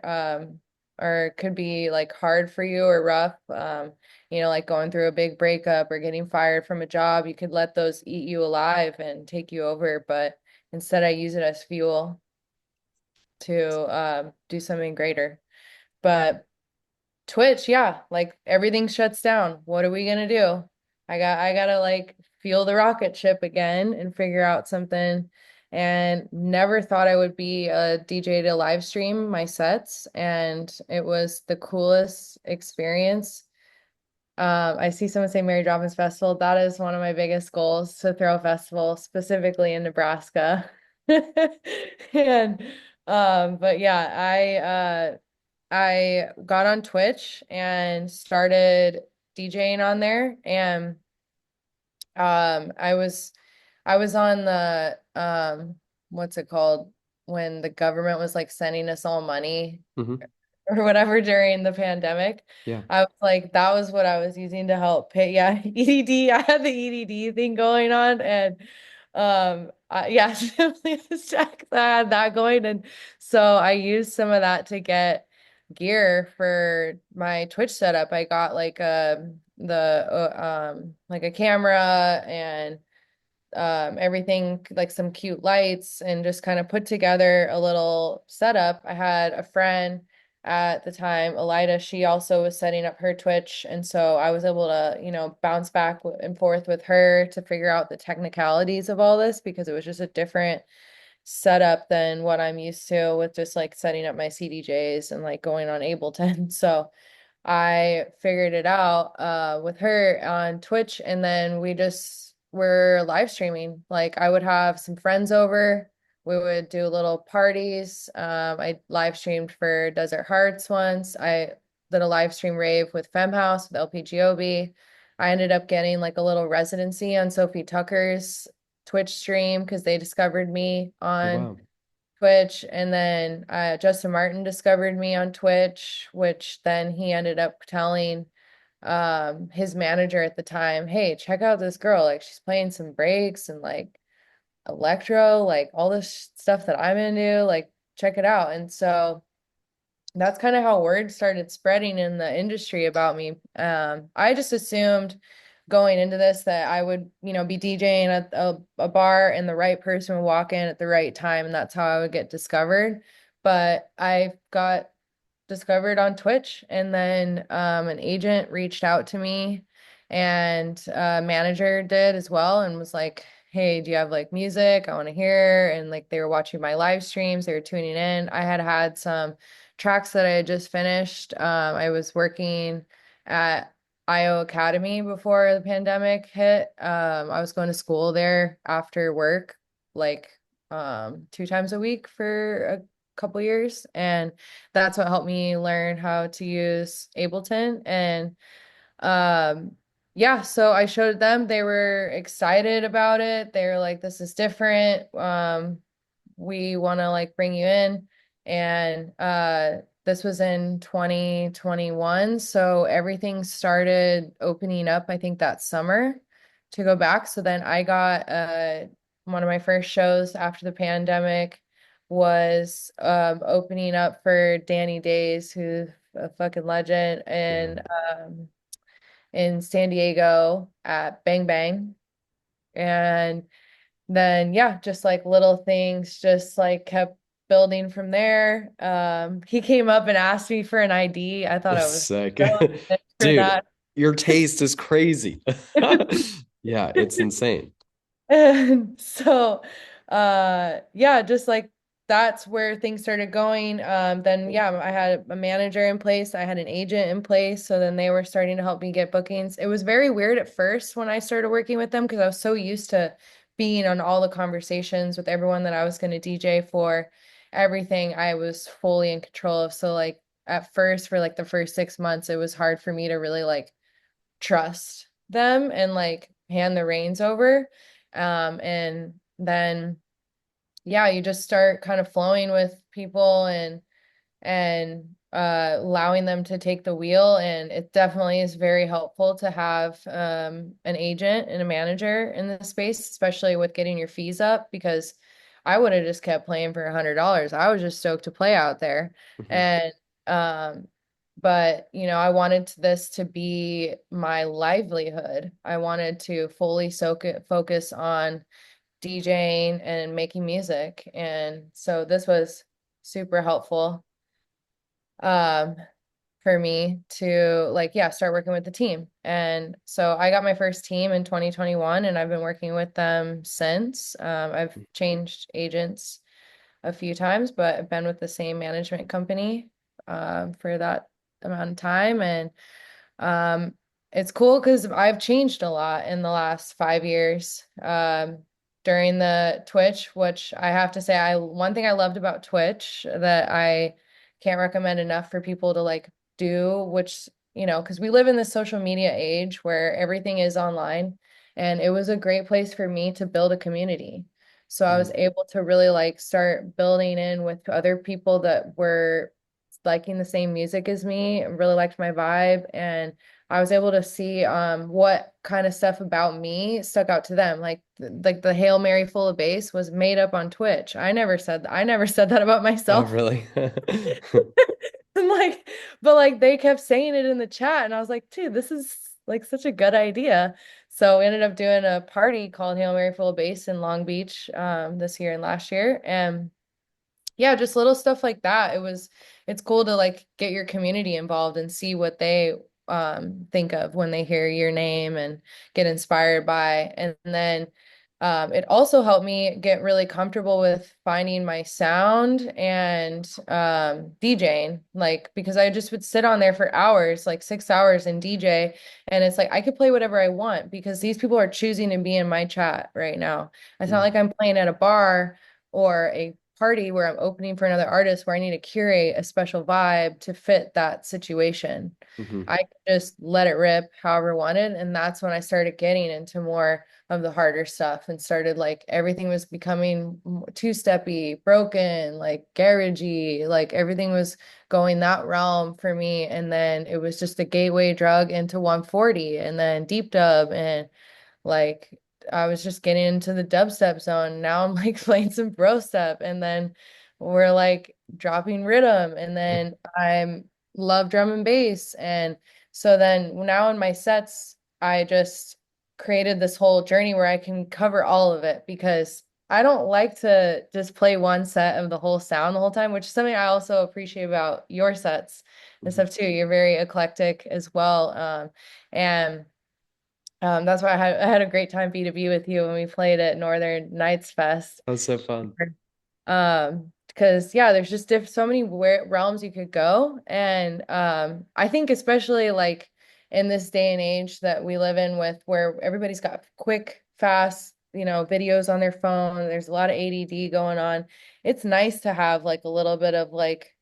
could be like hard for you or rough, like going through a big breakup or getting fired from a job, you could let those eat you alive and take you over, but instead I use it as fuel to do something greater. But Twitch, yeah, like everything shuts down. What are we gonna do? I gotta like fuel the rocket ship again and figure out something. And never thought I would be a DJ to live stream my sets, and it was the coolest experience. I see someone say Mary Droppinz Festival. That is one of my biggest goals to throw a festival specifically in Nebraska. And but yeah, I got on Twitch and started DJing on there, and I was on the what's it called, when the government was like sending us all money Hmm. or whatever during the pandemic. Yeah. I was like, that was what I was using to help pay. Yeah, EDD. I had the EDD thing going on, and yeah, simply Jack, I had that going, and so I used some of that to get gear for my Twitch setup. I got like like a camera and everything, like some cute lights, and just kind of put together a little setup. I had a friend at the time, Elida, she also was setting up her Twitch. And so I was able to, bounce back and forth with her to figure out the technicalities of all this, because it was just a different setup than what I'm used to with just like setting up my CDJs and like going on Ableton. So I figured it out with her on Twitch, and then we just were live streaming. Like I would have some friends over. We would do little parties. I live streamed for Desert Hearts once. I did a live stream rave with Femhouse with LPGOB. I ended up getting like a little residency on Sophie Tucker's Twitch stream because they discovered me Oh, on wow. Twitch, and then Justin Martin discovered me on Twitch, which then he ended up telling his manager at the time, "Hey, check out this girl. Like she's playing some breaks and like electro, like all this stuff that I'm into. Like check it out." And so that's kind of how word started spreading in the industry about me. I just assumed going into this that I would, be DJing at a bar and the right person would walk in at the right time, and that's how I would get discovered. But I got discovered on Twitch, and then an agent reached out to me, and a manager did as well, and was like, "Hey, do you have like music? I want to hear." And like they were watching my live streams, they were tuning in. I had had some tracks that I had just finished. I was working at IO Academy before the pandemic hit. I was going to school there after work, like 2 times a week for a couple years, and that's what helped me learn how to use Ableton. And um, yeah, so I showed them. They were excited about it. They were like, "This is different. We want to like bring you in." And this was in 2021. So everything started opening up, I think, that summer to go back. So then I got one of my first shows after the pandemic was opening up for Danny Days, who's a fucking legend, Yeah. and in San Diego at Bang Bang. And then yeah, just like little things just like kept building from there. He came up and asked me for an ID. I thought I was Sick. so sick for Dude, that. your taste is crazy. Yeah, it's insane. And so yeah, just like that's where things started going. Then yeah, I had a manager in place, I had an agent in place, so then they were starting to help me get bookings. It was very weird at first when I started working with them because I was so used to being on all the conversations with everyone that I was going to DJ for. Everything I was fully in control of. So like at first, for like the first 6 months, it was hard for me to really like trust them and like hand the reins over. And then yeah, you just start kind of flowing with people and allowing them to take the wheel. And it definitely is very helpful to have an agent and a manager in the space, especially with getting your fees up, because I would have just kept playing for $100. I was just stoked to play out there. Hmm. And but I wanted this to be my livelihood. I wanted to fully focus on DJing and making music. And so this was super helpful um for me to like start working with the team. And so I got my first team in 2021 and I've been working with them since. I've changed agents a few times, but I've been with the same management company for that amount of time. And um, it's cool because I've changed a lot in the last 5 years. During the Twitch, which I have to say, I one thing I loved about Twitch that I can't recommend enough for people to like do, which, because we live in this social media age where everything is online, and it was a great place for me to build a community. So I was Hmm. able to really like start building in with other people that were liking the same music as me, really liked my vibe, and I was able to see what kind of stuff about me stuck out to them. Like the Hail Mary full of bass was made up on Twitch. I never said that about Oh, myself. really? And but like they kept saying it in the chat, and I was like, dude, this is like such a good idea. So we ended up doing a party called Hail Mary full of bass in Long Beach this year and last year. And yeah, just little stuff like that. It's cool to like get your community involved and see what they think of when they hear your name and get inspired by. And then it also helped me get really comfortable with finding my sound and DJing, like because I just would sit on there for hours, like 6 hours and DJ, and it's like I could play whatever I want because these people are choosing to be in my chat right now. It's not like I'm playing at a bar or a party where I'm opening for another artist where I need to curate a special vibe to fit that situation. Hmm. I could just let it rip however I wanted. And that's when I started getting into more of the harder stuff and started like everything was becoming two-steppy, broken, like garagey, like everything was going that realm for me. And then it was just a gateway drug into 140 and then deep dub and like I was just getting into the dubstep zone. Now I'm like playing some bro step and then we're like dropping rhythm and then I'm love drum and bass. And so then now in my sets, I just created this whole journey where I can cover all of it because I don't like to just play one set of the whole sound the whole time, which is something I also appreciate about your sets and Hmm. stuff too. You're very eclectic as well. And that's why I had a great time B2B with you when we played at Northern Nights Fest. That was so fun. Because yeah, there's just so many realms you could go, and I think especially like in this day and age that we live in, with where everybody's got quick, fast, videos on their phone. There's a lot of ADD going on. It's nice to have like a little bit of like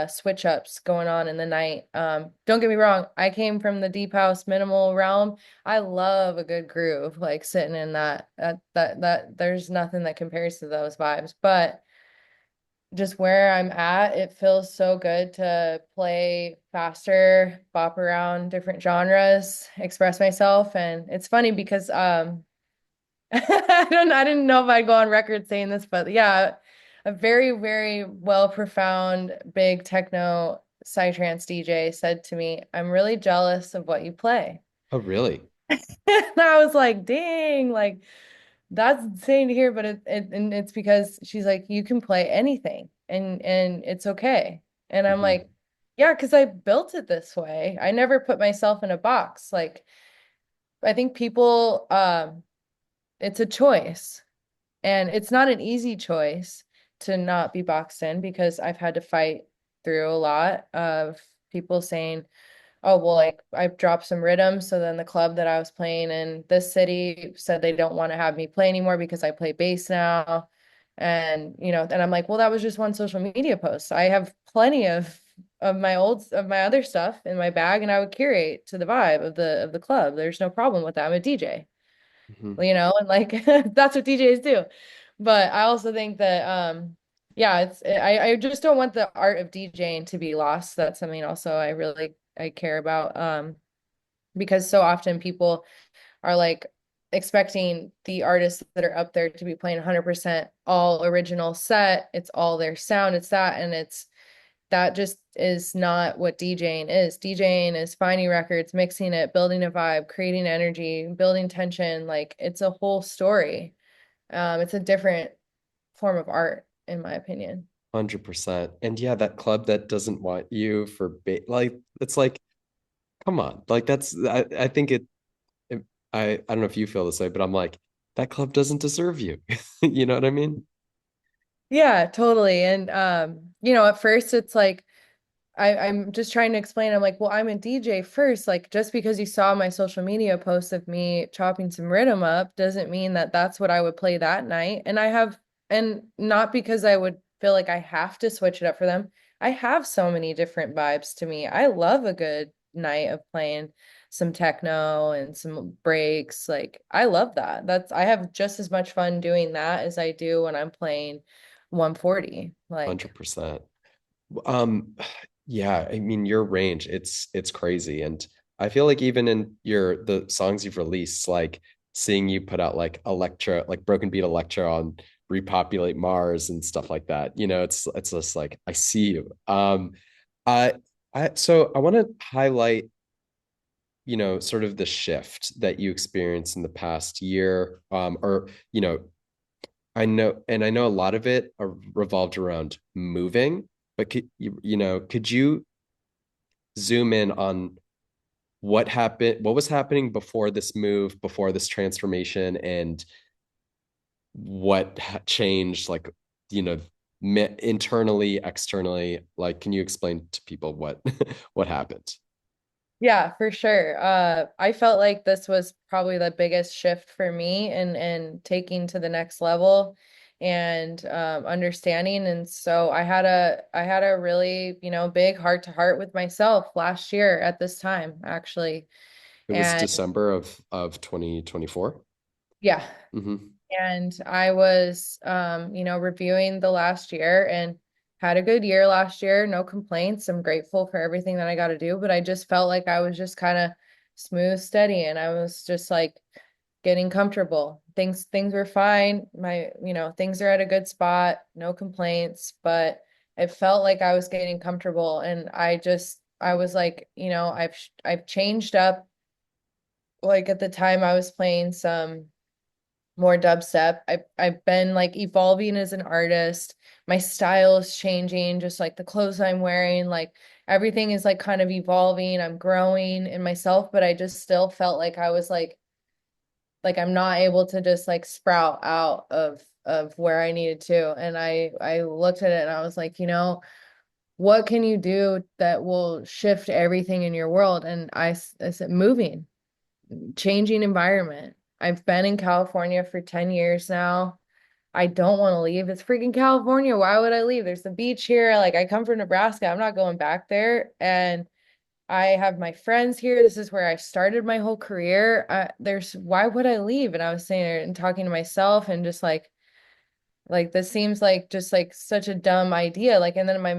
switch ups going on in the night. Don't get me wrong, I came from the deep house minimal realm. I love a good groove, like sitting in that there's nothing that compares to those vibes. But just where I'm at, it feels so good to play faster, bop around different genres, express myself. And it's funny because I didn't know if I'd go on record saying this, but yeah, a very, very well profound big techno psytrance DJ said to me, I'm really jealous of what you play. Oh, really? And I was like, dang, like that's insane to hear, but and it's because she's like, you can play anything and it's okay. And I'm Hmm. like, yeah, because I built it this way. I never put myself in a box. Like I think people it's a choice. And it's not an easy choice to not be boxed in because I've had to fight through a lot of people saying, oh, well, like I've dropped some rhythms. So then the club that I was playing in this city said they don't want to have me play anymore because I play bass now. And, and I'm like, well, that was just one social media post. I have plenty of my other stuff in my bag and I would curate to the vibe of the club. There's no problem with that. I'm a DJ, Hmm. and like that's what DJs do. But I also think that yeah, I just don't want the art of DJing to be lost. That's something also I care about because so often people are like expecting the artists that are up there to be playing 100% all original set. It's all their sound, it's that, and it's that just is not what DJing is. DJing is finding records, mixing it, building a vibe, creating energy, building tension. Like it's a whole story. It's a different form of art, in my opinion. 100%. And yeah, that club that doesn't want you for like it's like, come on. Like that's I think it I don't know if you feel this way, but I'm like, that club doesn't deserve you. You know what I mean? Yeah, totally. And at first it's like I'm just trying to explain. I'm like, well, I'm a DJ first. Like, just because you saw my social media post of me chopping some rhythm up doesn't mean that that's what I would play that night. And not because I would feel like I have to switch it up for them. I have so many different vibes to me. I love a good night of playing some techno and some breaks. Like, I love that. I have just as much fun doing that as I do when I'm playing 140. Like, 100%. Um, yeah, I mean your range, it's crazy. And I feel like even in the songs you've released, like seeing you put out like electro, like broken beat electro on Repopulate Mars and stuff like that, it's just like I see you. I so I want to highlight, sort of the shift that you experienced in the past year, or I know a lot of it revolved around moving, but could you zoom in on what was happening before this move, before this transformation, and what changed, like, you know, internally, externally? Like, can you explain to people what what happened? yeah, for sure. I felt like this was probably the biggest shift for me and taking to the next level and understanding. And so I had a really, big heart to heart with myself last year at this time, actually. It was And December of 2024. yeah, Hmm. and I was reviewing the last year and had a good year last year, no complaints. I'm grateful for everything that I got to do, but I just felt like I was just kind of smooth, steady, and I was just like getting comfortable. Things were fine. Things are at a good spot, no complaints, but it felt like I was getting comfortable and I was like, I've changed up. Like at the time I was playing some more dubstep. I've been like evolving as an artist. My style is changing, just like the clothes I'm wearing, like everything is like kind of evolving. I'm growing in myself, but I just still felt like I was like I'm not able to just like sprout out of where I needed to. And I looked at it and I was like, what can you do that will shift everything in your world? And I said moving, changing environment. I've been in California for 10 years now. I don't want to leave. It's freaking California. Why would I leave? There's the beach here. Like I come from Nebraska. I'm not going back there. And I have my friends here. This is where I started my whole career. Why would I leave? And I was saying it and talking to myself and just like this seems like just like such a dumb idea. Like, and then my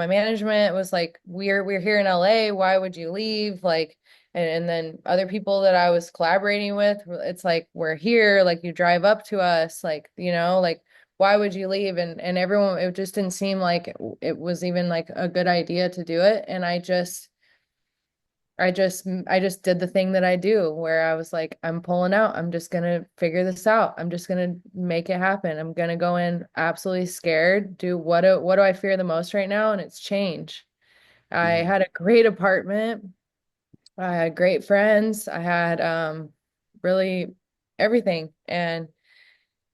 management was like, we're here in LA. Why would you leave? Like, and then other people that I was collaborating with, it's like, we're here, like you drive up to us, like, like why would you leave? And everyone, it just didn't seem like it was even like a good idea to do it. And I just did the thing that I do where I was like, I'm pulling out. I'm just gonna figure this out. I'm just gonna make it happen. I'm gonna go in absolutely scared. What do I fear the most right now? And it's change. I Hmm. had a great apartment. I had great friends. I had really everything. And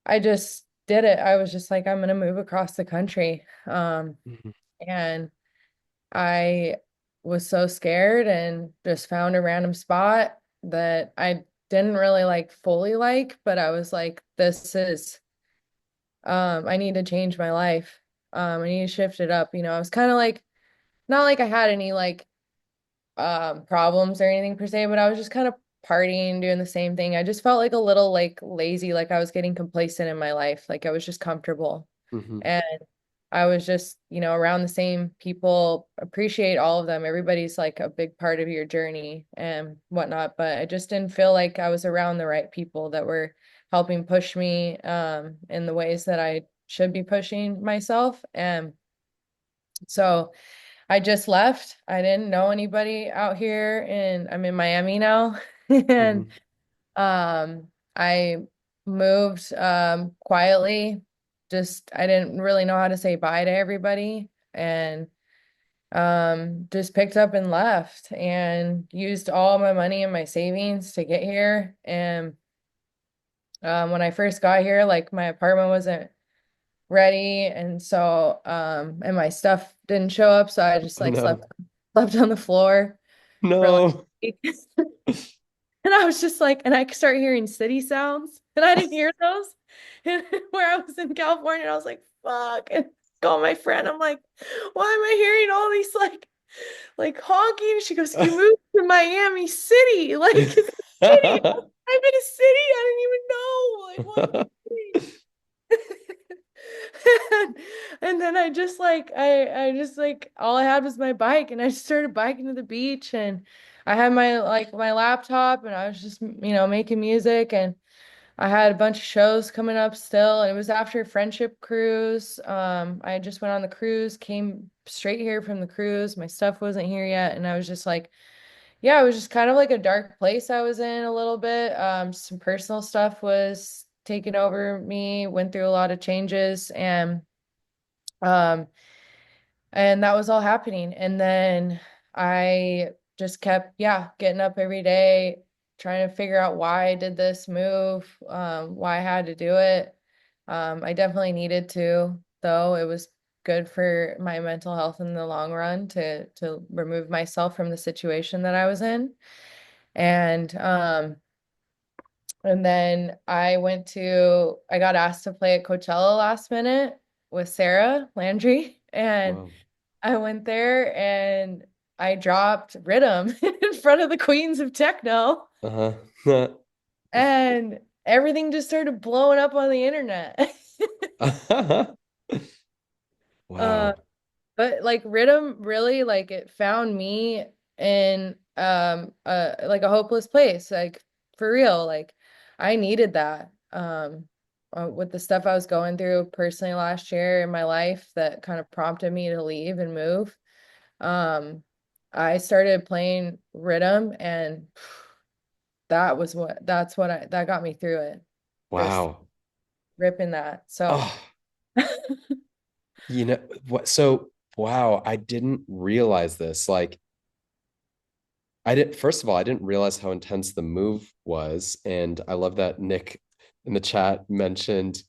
I just did it. I was just like, I'm gonna move across the country. And I was so scared and just found a random spot that I didn't really like fully like, but I was like, I need to change my life. I need to shift it up. I was kind of like, not like I had any like problems or anything per se, but I was just kind of partying, doing the same thing. I just felt like a little like lazy, like I was getting complacent in my life, like I was just comfortable. Hmm. And I was just, around the same people, appreciate all of them. Everybody's like a big part of your journey and whatnot, but I just didn't feel like I was around the right people that were helping push me in the ways that I should be pushing myself. And so I just left. I didn't know anybody out here, and I'm in Miami now. And Hmm. um, I moved quietly. Just I didn't really know how to say bye to everybody, and just picked up and left and used all my money and my savings to get here. And when I first got here, like my apartment wasn't ready, and so and my stuff didn't show up, so I just Oh like no. slept on the floor for like No. a week. And I was just like, and I start hearing city sounds, and I didn't hear those where I was in California. And I was like, fuck. And call my friend. I'm like, why am I hearing all these like honking? She goes, you moved to Miami City. Like it's a city. I'm in a city. I didn't even know. Like what city? And then I just like I just like all I had was my bike, and I just started biking to the beach, and I had my laptop, and I was just making music, and I had a bunch of shows coming up still, and it was after a friendship cruise. I just went on the cruise, came straight here from the cruise. My stuff wasn't here yet, and I was just like, yeah, it was just kind of like a dark place I was in a little bit. Some personal stuff was taking over me, went through a lot of changes, um, and that was all happening. And then I just kept, yeah, getting up every day, trying to figure out why I did this move, why I had to do it. I definitely needed to, though. It was good for my mental health in the long run to remove myself from the situation that I was in. And and then I got asked to play at Coachella last minute with Sarah Landry, and Wow. I went there and I dropped Rhythm in front of the queens of techno, Uh-huh. and everything just started blowing up on the internet. Uh, Wow. but like Rhythm really like it found me in like a hopeless place, like for real. Like I needed that with the stuff I was going through personally last year in my life that kind of prompted me to leave and move. Um, I started playing rhythm, and that got me through it. Just Wow. ripping that. So Oh, you know what? So, wow, I didn't realize this. Like, first of all, I didn't realize how intense the move was. And I love that Nick in the chat mentioned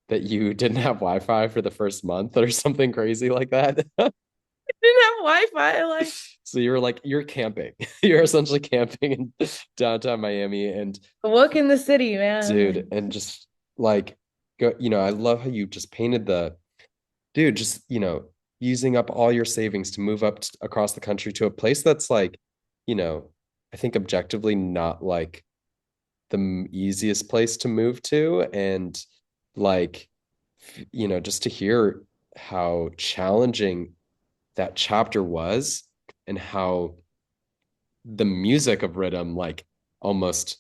that you didn't have Wi-Fi for the first month or something crazy like that. didn't have Wi-Fi. Like So you were like, you're camping. You're essentially camping in downtown Miami. And look in the city, man. Like, dude, and just like go, I love how you just painted the dude, just, using up all your savings to move up across the country to a place that's like, you know, I think objectively not like the easiest place to move to. And like, just to hear how challenging that chapter was and how the music of rhythm like almost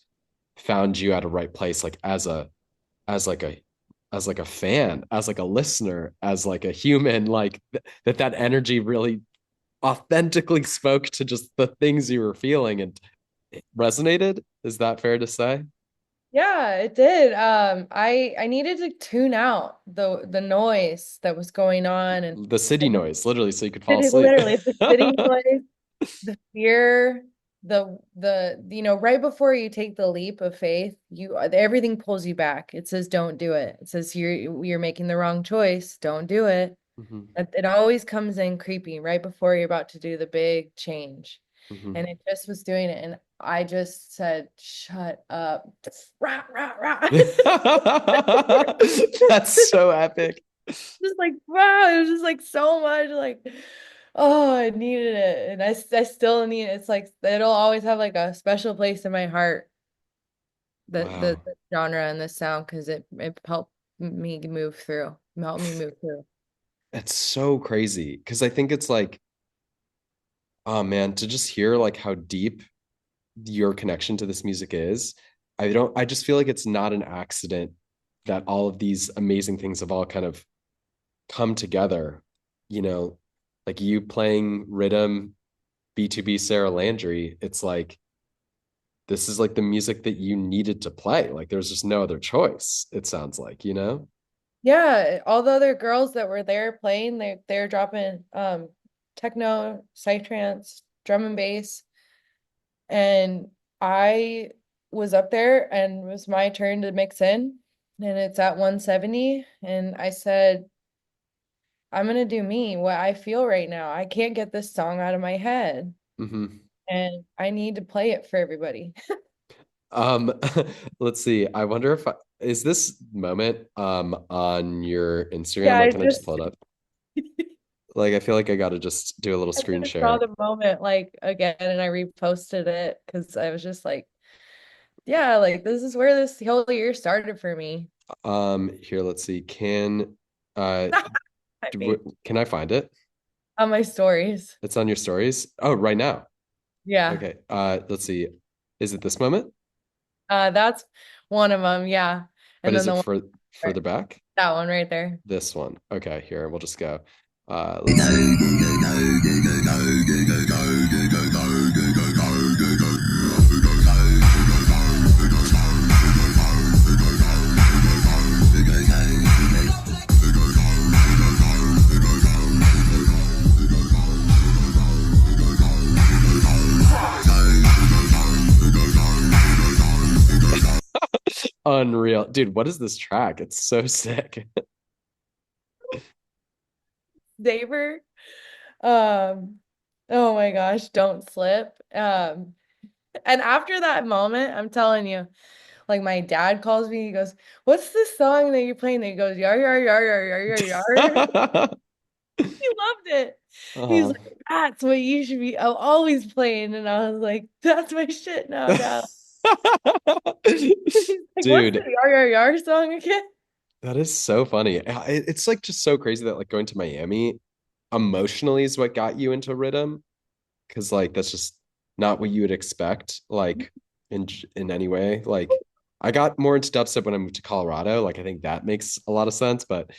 found you at a right place, like as like a as like a fan, as like a listener, as like a human, like that energy really authentically spoke to just the things you were feeling and it resonated. Is that fair to say? yeah, it did. I needed to tune out the noise that was going on, and The city noise, literally, so you could fall it asleep. literally the city noise, the fear, the right before you take the leap of faith, everything pulls you back. It says don't do it. It says you're making the wrong choice. Don't do it. Mhm, It always comes in creepy right before you're about to do the big change. mhm. And it just was doing it. And I just said, shut up. Rah, rah, rah. That's so epic. Just like, wow, it was just like so much like Oh, I needed it, and I still need it. It's like it'll always have like a special place in my heart. Wow. The genre and the sound because it helped helped me move through. It's so crazy because I think it's like, oh man, to just hear like how deep your connection to this music is. I just feel like it's not an accident that all of these amazing things have all kind of come together, you know, like you playing rhythm, B2B Sarah Landry. It's like this is like the music that you needed to play. Like there's just no other choice, it sounds like, you know? Yeah, all the other girls that were there playing, they're dropping techno, psytrance, drum and bass, and I was up there and it was my turn to mix in, and it's at 170, and I said, I'm gonna do me, what I feel right now. I can't get this song out of my head, Hmm. and I need to play it for everybody. Um, let's see. I wonder if is this moment on your Instagram? Yeah, Like, can I just pull it up? Like, I feel like I gotta just do a little I screen just saw share. the moment like again and I reposted it because I was just like, yeah, like this is where this whole year started for me. Here, let's see. Uh I mean, can I find it? on my stories. It's on your stories. Oh, right now. Yeah. Okay. Let's see. Is it this moment? That's one of them, yeah. But And is then the it one further back? that one right there. This one. Okay, here, we'll just go. Let's see. Unreal. Dude, what is this track? It's so sick. Daver. Um, oh my gosh, don't slip. And after that moment, I'm telling you, like my dad calls me, he goes, "What's this song that you're playing?" And he goes, "Yar yar yar yar yar yar yar." He loved it. He's Oh. like, "That's what you should be always playing." And I was like, "That's my shit now, Dad." He's like, "What's the Dude, yar yar yar song again?" that is so funny. It's like just so crazy that like going to Miami emotionally is what got you into rhythm because like that's just not what you would expect like in any way. Like I got more into dubstep when I moved to Colorado. Like I think that makes a lot of sense, but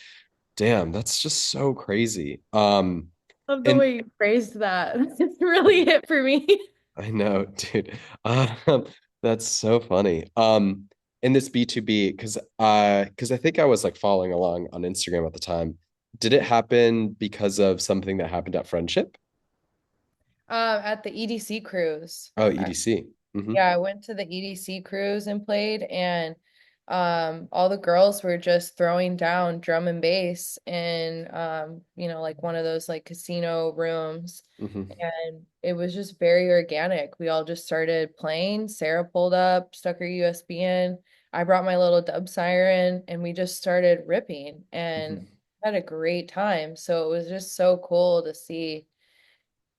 damn, that's just so crazy. Love the And way you phrased that. It's really hit for me. I know, dude. That's so funny. In this B2B, because I think I was like following along on Instagram at the time. Did it happen because of something that happened at Friendship? At the EDC cruise. Oh, EDC. Yeah, Mm-hmm. I went to the EDC cruise and played, and all the girls were just throwing down drum and bass in like one of those like casino rooms, Mm-hmm. and it was just very organic. We all just started playing. Sarah pulled up, stuck her USB in. I brought my little dub siren, and we just started ripping and Mm-hmm. had a great time. So it was just so cool to see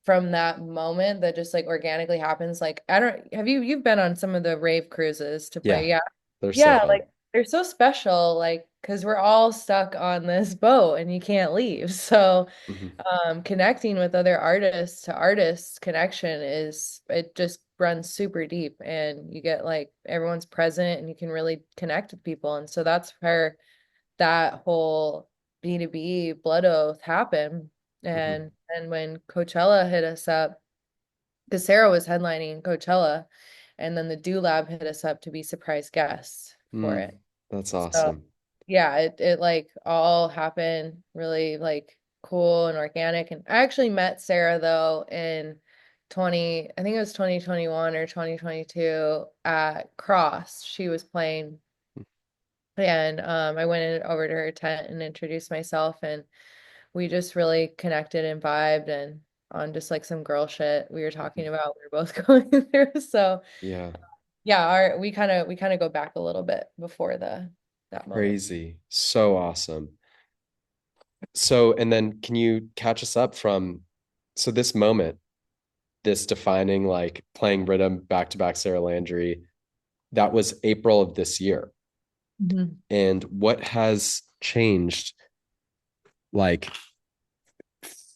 from that moment that just like organically happens. Like, I don't, have you've been on some of the rave cruises to Yeah, play? Yeah. they're so Yeah. fun. Like, they're so special, like, because we're all stuck on this boat and you can't leave. So, Mm-hmm. connecting with other artists to artists connection it just runs super deep and you get like everyone's present and you can really connect with people. And so that's where that whole B2B blood oath happened. Mm-hmm. And when Coachella hit us up, because Sarah was headlining Coachella, and then the Do Lab hit us up to be surprise guests for Mm, it. that's So awesome. yeah, it like all happened really like cool and organic. And I actually met Sarah though in 20, I think it was 2021 or 2022 at Cross. She was playing, and I went over to her tent and introduced myself, and we just really connected and vibed and on just like some girl shit we were talking Mhm. about we were both going through. So Yeah, yeah, we kind of go back a little bit before the that moment. crazy. So awesome. So, and then can you catch us up from so this moment, this defining like playing rhythm back to back Sarah Landry, that was April of this year. Mhm. And what has changed like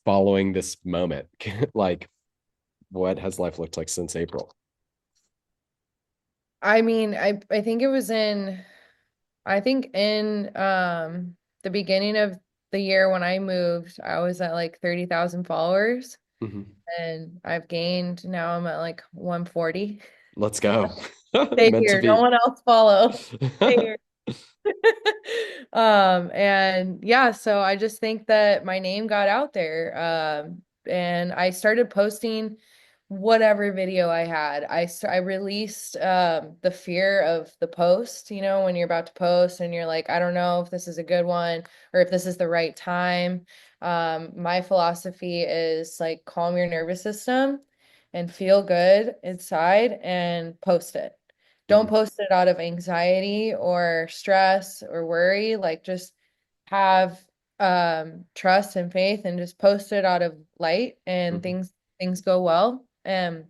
following this moment? Like what has life looked like since April? I mean, I think it was I think in the beginning of the year when I moved, I was at like 30,000 followers Mhm. and I've gained now I'm at like 140. Let's go. Stay Meant to here, no be. one else follow. Stay here. And yeah, so I just think that my name got out there. And I started posting whatever video I had. I released the fear of the post, you know, when you're about to post and you're like, I don't know if this is a good one or if this is the right time. My philosophy is like calm your nervous system and feel good inside and post it. Don't Mhm. post it out of anxiety or stress or worry. Like just have trust and faith and just post it out of light and Mhm. things go well. And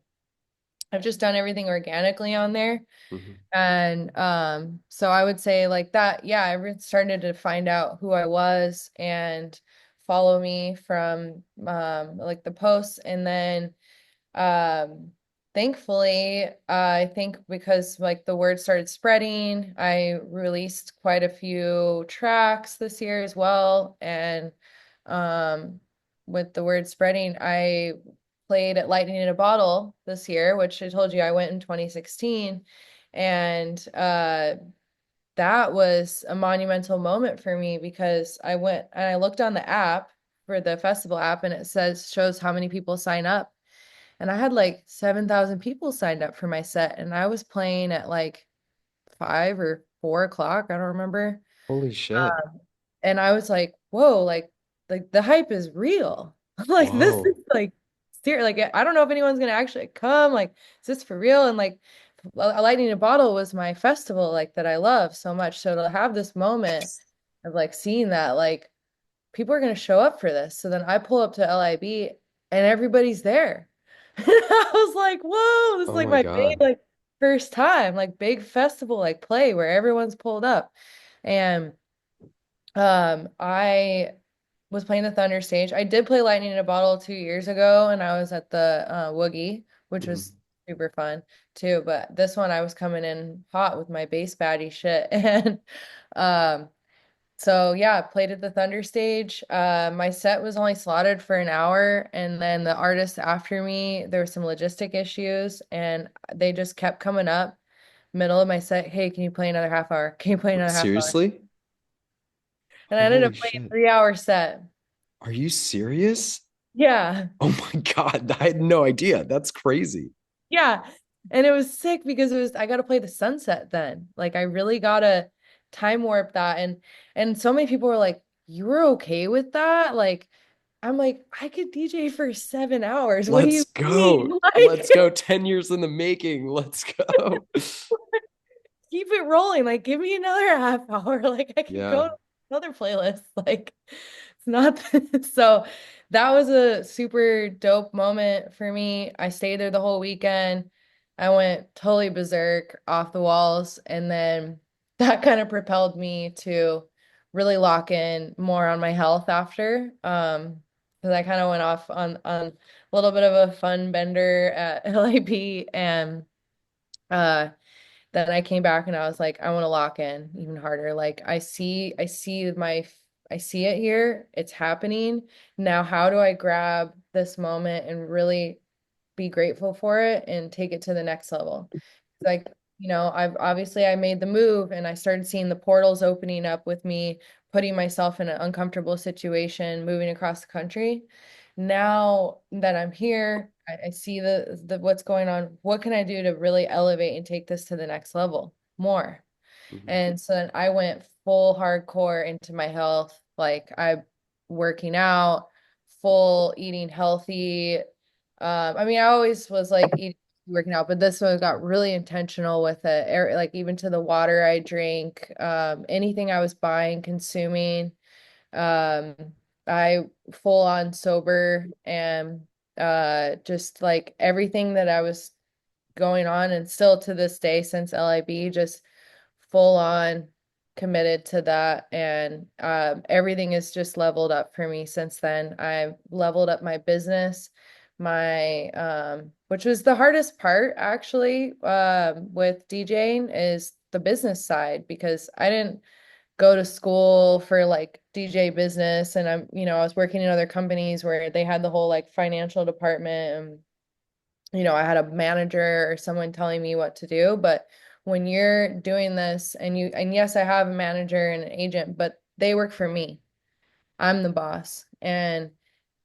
I've just done everything organically on there. Mhm. And so I would say like that, yeah, started to find out who I was and follow me from like the posts and then um, thankfully, I think because like the word started spreading, I released quite a few tracks this year as well. And um, with the word spreading, I played at Lightning in a Bottle this year, which I told you I went in 2016. And that was a monumental moment for me because I went and I looked on the app for the festival app and it shows how many people sign up. And I had like 7,000 people signed up for my set, and I was playing at like 5 or 4 o'clock. I don't remember. Holy shit. And I was like, whoa, like the hype is real. Like this is Whoa. like serious. Like I don't know if anyone's gonna actually come. Like, is this for real? And like a Lightning in a Bottle was my festival, like that I love so much. So to have this moment of like seeing that, like people are going to show up for this. So then I pull up to LIB and everybody's there. And I was like, whoa, this is Oh like my my big, God. like first time, like big festival, like play where everyone's pulled up. And I was playing the Thunder stage. I did play Lightning in a Bottle 2 years ago, and I was at the Woogie, which Mhm. was super fun too. But this one I was coming in hot with my bass baddie shit. And um so yeah, played at the Thunder stage. My set was only slotted for an hour, and then the artists after me, there were some logistic issues, and they just kept coming up middle of my set. Hey, can you play another half hour? Can you play another half hour? Seriously? And I ended up Holy playing shit. 3 hour set. Are you serious? Yeah, Oh my God. I had no idea. That's crazy. yeah, and it was sick because it was I got to play the sunset then. Like I really gotta time warp that, and so many people were like, "You were okay with that?" Like I'm like, I could DJ for 7 hours. What do Let's you mean? go. Like, Let's go. 10 years in the making. Let's go. keep it rolling. Like, give me another half hour. Like, I could Yeah. go to another playlist. Like, it's not so that was a super dope moment for me. I stayed there the whole weekend. I went totally berserk off the walls, and then that kind of propelled me to really lock in more on my health after. Because I kind of went off on a little bit of a fun bender at LAP and uh then I came back and I was like, I want to lock in even harder. Like I see it here. It's happening. Now, how do I grab this moment and really be grateful for it and take it to the next level? Like, you know, I made the move and I started seeing the portals opening up with me, putting myself in an uncomfortable situation, moving across the country. Now that I'm here, I see the what's going on. What can I do to really elevate and take this to the next level more? Mhm. And so then I went full hardcore into my health. Like I working out, full eating healthy. I mean, I always was like eating, working out, but this one got really intentional with it. Like even to the water I drink, anything I was buying, consuming. Um, I full on sober and just like everything that I was going on and still to this day since LIB, just full on committed to that. And everything is just leveled up for me since then. I've leveled up my business, my which was the hardest part actually, with DJing is the business side because I didn't go to school for like DJ business and I was working in other companies where they had the whole like financial department and I had a manager or someone telling me what to do, but when you're doing this and yes, I have a manager and an agent, but they work for me. I'm the boss. And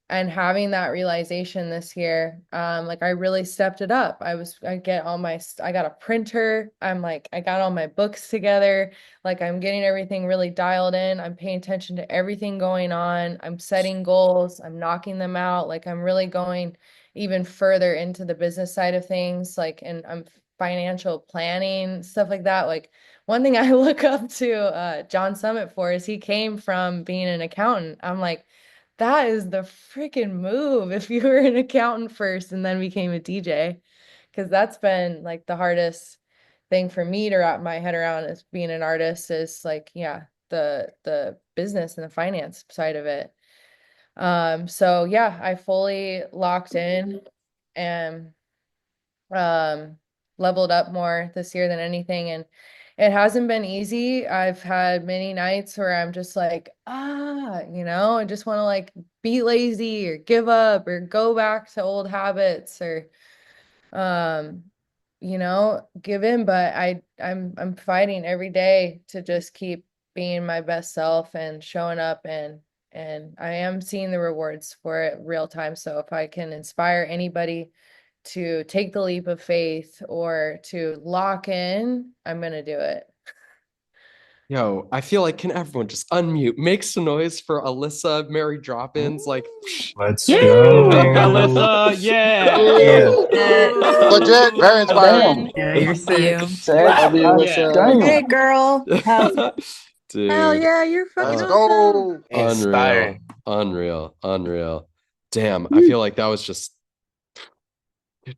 having that realization this year, like I really stepped it up. I got a printer. I got all my books together. Like I'm getting everything really dialed in. I'm paying attention to everything going on. I'm setting goals. I'm knocking them out. Like I'm really going even further into the business side of things. Like, and I'm financial planning, stuff like that. Like one thing I look up to John Summit for is he came from being an accountant. I'm like, that is the freaking move if you were an accountant first and then became a DJ. Because that's been like the hardest thing for me to wrap my head around as being an artist is like, yeah, the business and the finance side of it. So yeah, I fully locked in and um leveled up more this year than anything. And it hasn't been easy. I've had many nights where I'm just like, I just want to like be lazy or give up or go back to old habits or um give in, but I'm fighting every day to just keep being my best self and showing up and I am seeing the rewards for it real time. So if I can inspire anybody to take the leap of faith or to lock in, I'm gonna do it. Yo, I feel like can everyone just unmute, make some noise for Alyssa, Mary Droppins, like Let's Yeah. go. Alyssa, yeah. Yeah. Legit, very Well inspiring. done. Yeah, you're Thank sick. you. Love Sick. you, God Yeah. Alyssa. damn. Hey, girl. Hell dude, yeah, you're fucking Let's uh, awesome. go. unreal, Inspiring. unreal, unreal. Damn, I feel like that was just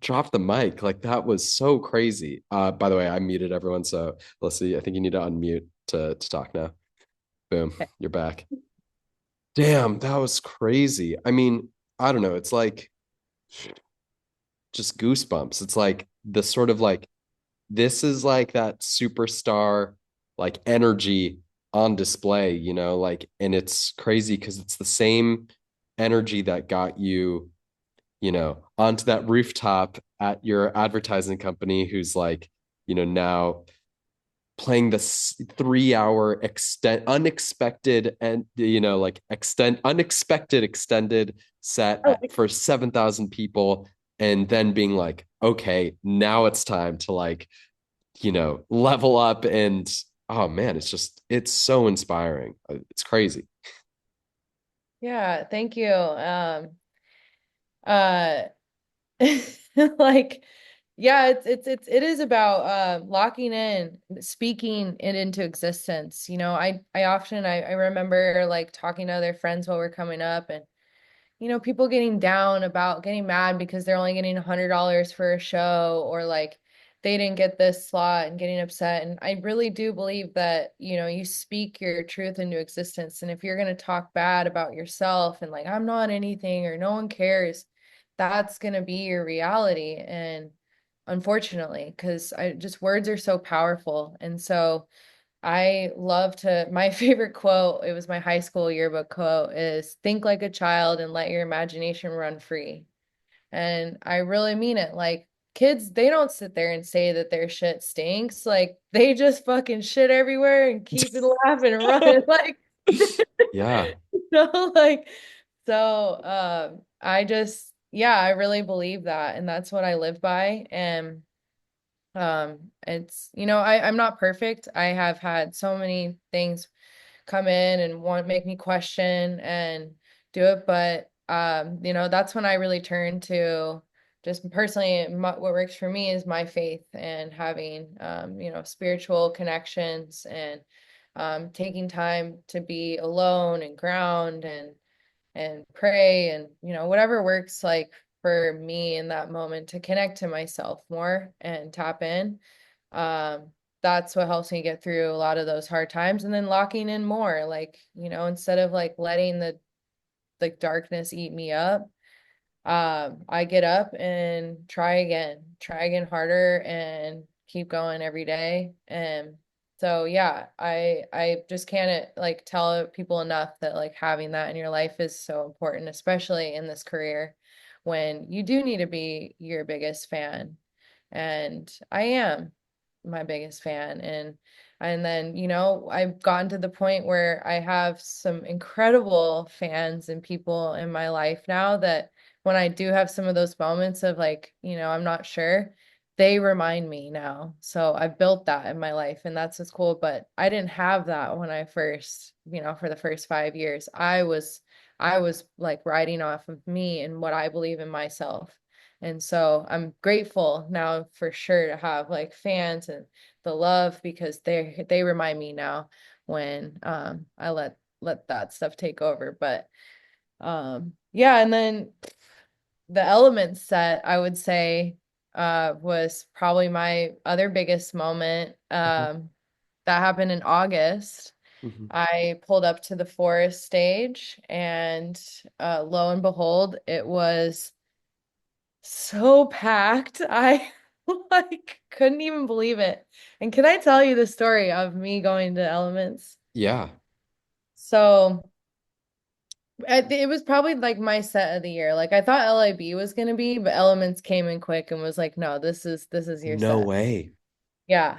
drop the mic. Like that was so crazy. By the way, I muted everyone, so let's see. I think you need to unmute to talk now. Boom, Okay. you're back. Damn, that was crazy. I mean, I don't know. It's like just goosebumps. It's like the sort of like this is like that superstar like energy on display, like and it's crazy because it's the same energy that got you, onto that rooftop at your advertising company who's like, now playing this 3 hour extent unexpected and like extend unexpected extended set Oh, for 7,000 people and then being like, okay, now it's time to like, level up and oh man, it's so inspiring. It's crazy. yeah, thank you. Uh like yeah, it is about locking in, speaking it into existence. I remember like talking to other friends while we're coming up and people getting down about getting mad because they're only getting $100 for a show or like they didn't get this slot and getting upset. And I really do believe that, you speak your truth into existence. And if you're going to talk bad about yourself and like, I'm not anything or no one cares, that's going to be your reality. And unfortunately, because I just words are so powerful. And so, my favorite quote, it was my high school yearbook quote, is think like a child and let your imagination run free. And I really mean it. Like kids, they don't sit there and say that their shit stinks. Like they just fucking shit everywhere and keep it laughing and running. Like, Yeah. like, so yeah, I really believe that. And that's what I live by. And I'm not perfect. I have had so many things come in and want to make me question and do it, but that's when I really turn to just personally what works for me is my faith and having spiritual connections and taking time to be alone and ground and pray and whatever works like for me in that moment to connect to myself more and tap in. Um, that's what helps me get through a lot of those hard times, and then locking in more, like, instead of like letting the like darkness eat me up, I get up and try again harder and keep going every day. And so yeah, I just can't like tell people enough that like having that in your life is so important, especially in this career when you do need to be your biggest fan. And I am my biggest fan. And then, I've gotten to the point where I have some incredible fans and people in my life now that when I do have some of those moments of like, I'm not sure, they remind me now. So I've built that in my life, and that's what's cool. But I didn't have that when I first, for the first 5 years. I was like riding off of me and what I believe in myself. And so I'm grateful now for sure to have like fans and the love, because they remind me now when I let that stuff take over. But yeah, and then the Elements set, I would say, was probably my other biggest moment. Mhm. That happened in August. Mhm. I pulled up to the Forest stage, and lo and behold, it was so packed. I like couldn't even believe it. And can I tell you the story of me going to Elements? Yeah. So it was probably like my set of the year. Like I thought LIB was gonna be, but Elements came in quick and was like, no, this is your No set. way. Yeah.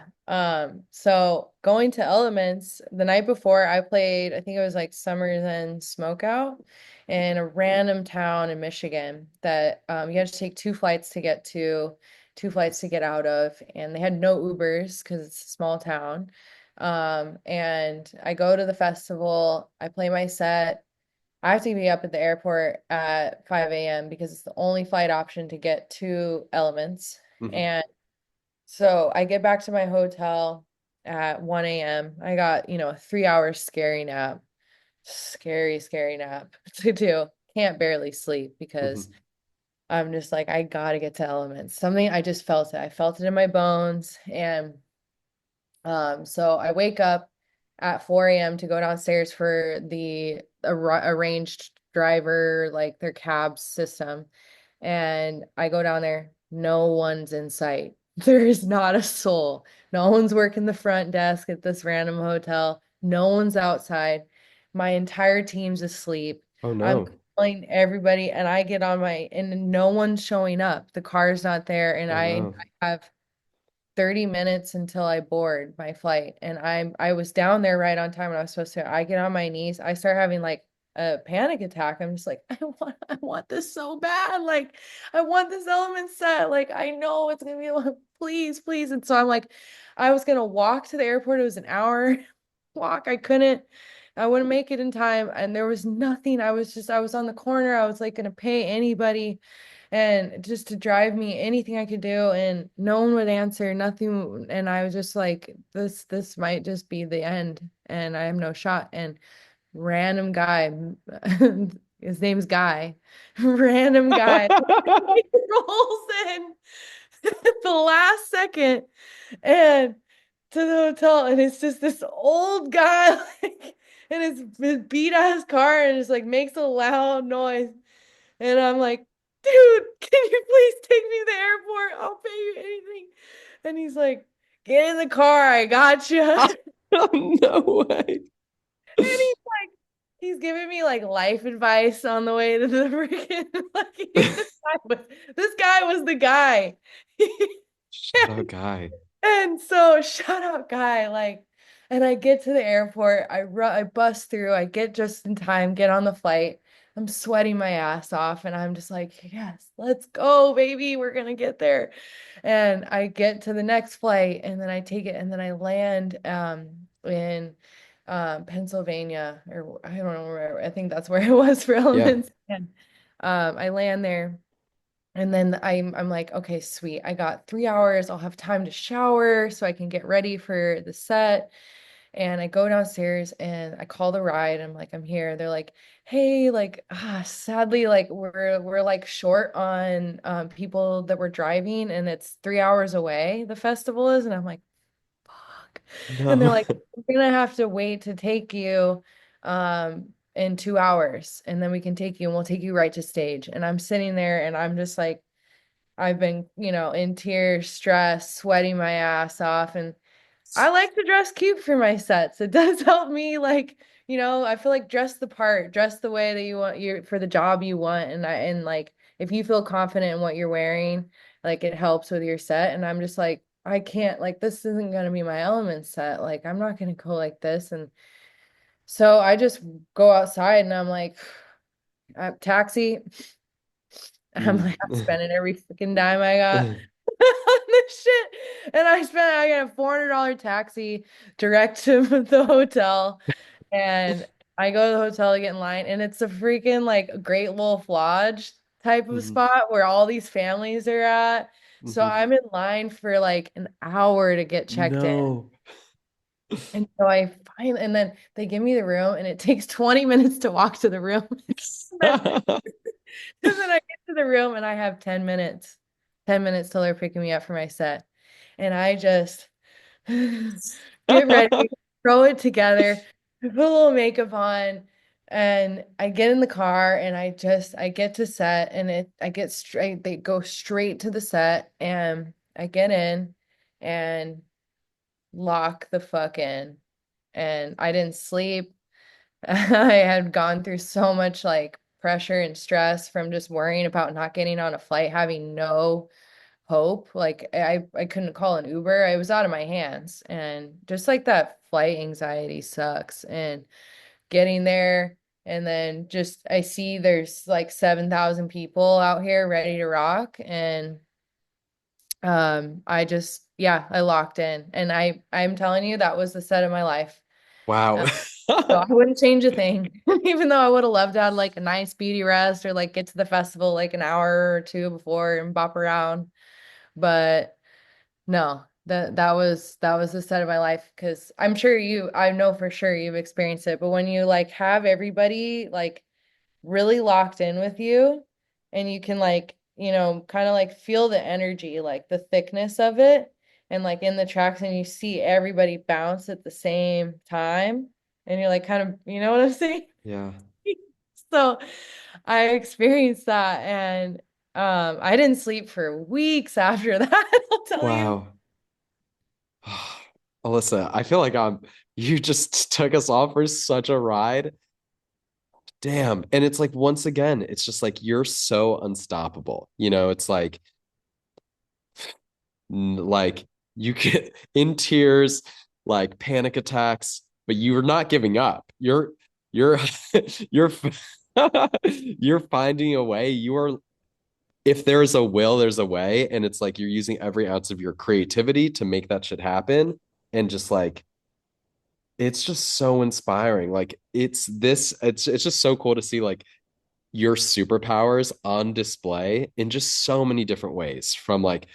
So going to Elements the night before, I played, I think it was like Summers and Smokeout in a random town in Michigan that you had to take two flights to get to, two flights to get out of, and they had no Ubers because it's a small town. And I go to the festival, I play my set. I have to be up at the airport at 5 a.m. because it's the only flight option to get to Elements. Mhm. And so I get back to my hotel at 1 a.m. I got, a 3 hour scary nap. Scary, scary nap to do. Can't barely sleep because Mhm. I'm just like, I gotta get to Elements. Something I just felt it. I felt it in my bones. And so I wake up at 4 a.m. to go downstairs for the arranged driver, like their cab system. And I go down there, no one's in sight. There is not a soul. No one's working the front desk at this random hotel. No one's outside. My entire team's asleep. Oh I'm no. calling everybody, and I get on and no one's showing up. The car's not there, and Oh no. I have 30 minutes until I board my flight. And I was down there right on time when I was supposed to. I get on my knees. I start having like a panic attack. I'm just like, I want this so bad. Like, I want this element set. Like, I know it's gonna be like, please, please. And so I'm like, I was gonna walk to the airport. It was an hour walk. I wouldn't make it in time. And there was nothing. I was on the corner. I was like gonna pay anybody and just to drive me anything I could do, and no one would answer, nothing. And I was just like, this might just be the end, and I have no shot. And random guy, his name's Guy, random guy rolls in the last second and to the hotel, and it's just this old guy like in his beat ass car, and just like makes a loud noise. And I'm like, dude, can you please take me to the airport? I'll pay you anything. And he's like, get in the car. I got you. And Oh no way. he's like, he's giving me like life advice on the way to the freaking like this guy was the guy. Shout out guy. And so shout out Guy, like, and I get to the airport, I bust through, I get just in time, get on the flight. I'm sweating my ass off, and I'm just like, yes, let's go, baby, we're gonna get there. And I get to the next flight, and then I take it, and then I land in Pennsylvania, or I don't know where, I think that's where it was for Yeah. Elements. And I land there. And then I'm like, okay, sweet. I got 3 hours. I'll have time to shower so I can get ready for the set. And I go downstairs and I call the ride. I'm like, I'm here. They're like, hey, like, sadly, like we're like short on people that we're driving, and it's 3 hours away, the festival is. And I'm like, fuck. And they're No. like, we're gonna have to wait to take you in 2 hours, and then we can take you and we'll take you right to stage. And I'm sitting there and I'm just like, I've been, in tears, stressed, sweating my ass off. And I like to dress cute for my sets. It does help me, like, I feel like dress the part, dress the way that you want you for the job you want. And like if you feel confident in what you're wearing, like it helps with your set. And I'm just like, I can't, like, this isn't gonna be my element set. Like I'm not gonna go like this. And so I just go outside and I'm like, taxi. I'm like, I'm Mm. spending every freaking dime I got on this shit. And I got a $400 taxi direct to the hotel. And I go to the hotel to get in line, and it's a freaking like Great Wolf Lodge type of Mhm. spot where all these families are at. So Mhm. I'm in line for like an hour to get checked in. No. And so and then they give me the room, and it takes 20 minutes to walk to the room. And then I get to the room and I have 10 minutes, 10 minutes till they're picking me up for my set. And I just get ready, throw it together, put a little makeup on, and I get in the car and I get to set, and I get straight, they go straight to the set, and I get in and lock the fuck in. And I didn't sleep. I had gone through so much like pressure and stress from just worrying about not getting on a flight, having no hope. Like I couldn't call an Uber. I was out of my hands. And just like that flight anxiety sucks. And getting there, and then just I see there's like 7,000 people out here ready to rock. And I just, yeah, I locked in. And I'm telling you, that was the set of my life. Wow. So I wouldn't change a thing, even though I would have loved to have like a nice speedy rest, or like get to the festival like an hour or two before and bop around. But no, that was the set of my life, because I know for sure you've experienced it. But when you like have everybody like really locked in with you, and you can like, kind of like feel the energy, like the thickness of it, and like in the tracks, and you see everybody bounce at the same time, and you're like kind of, you know what I'm saying? Yeah. So I experienced that, and I didn't sleep for weeks after that, I'll tell you. Wow. Alyssa, I feel like you just took us off for such a ride. Damn. And it's like once again, it's just like you're so unstoppable. It's like you get in tears, like panic attacks, but you're not giving up. You're you're you're finding a way. If there's a will, there's a way. And it's like you're using every ounce of your creativity to make that shit happen. And just like it's just so inspiring. Like it's just so cool to see like your superpowers on display in just so many different ways, from like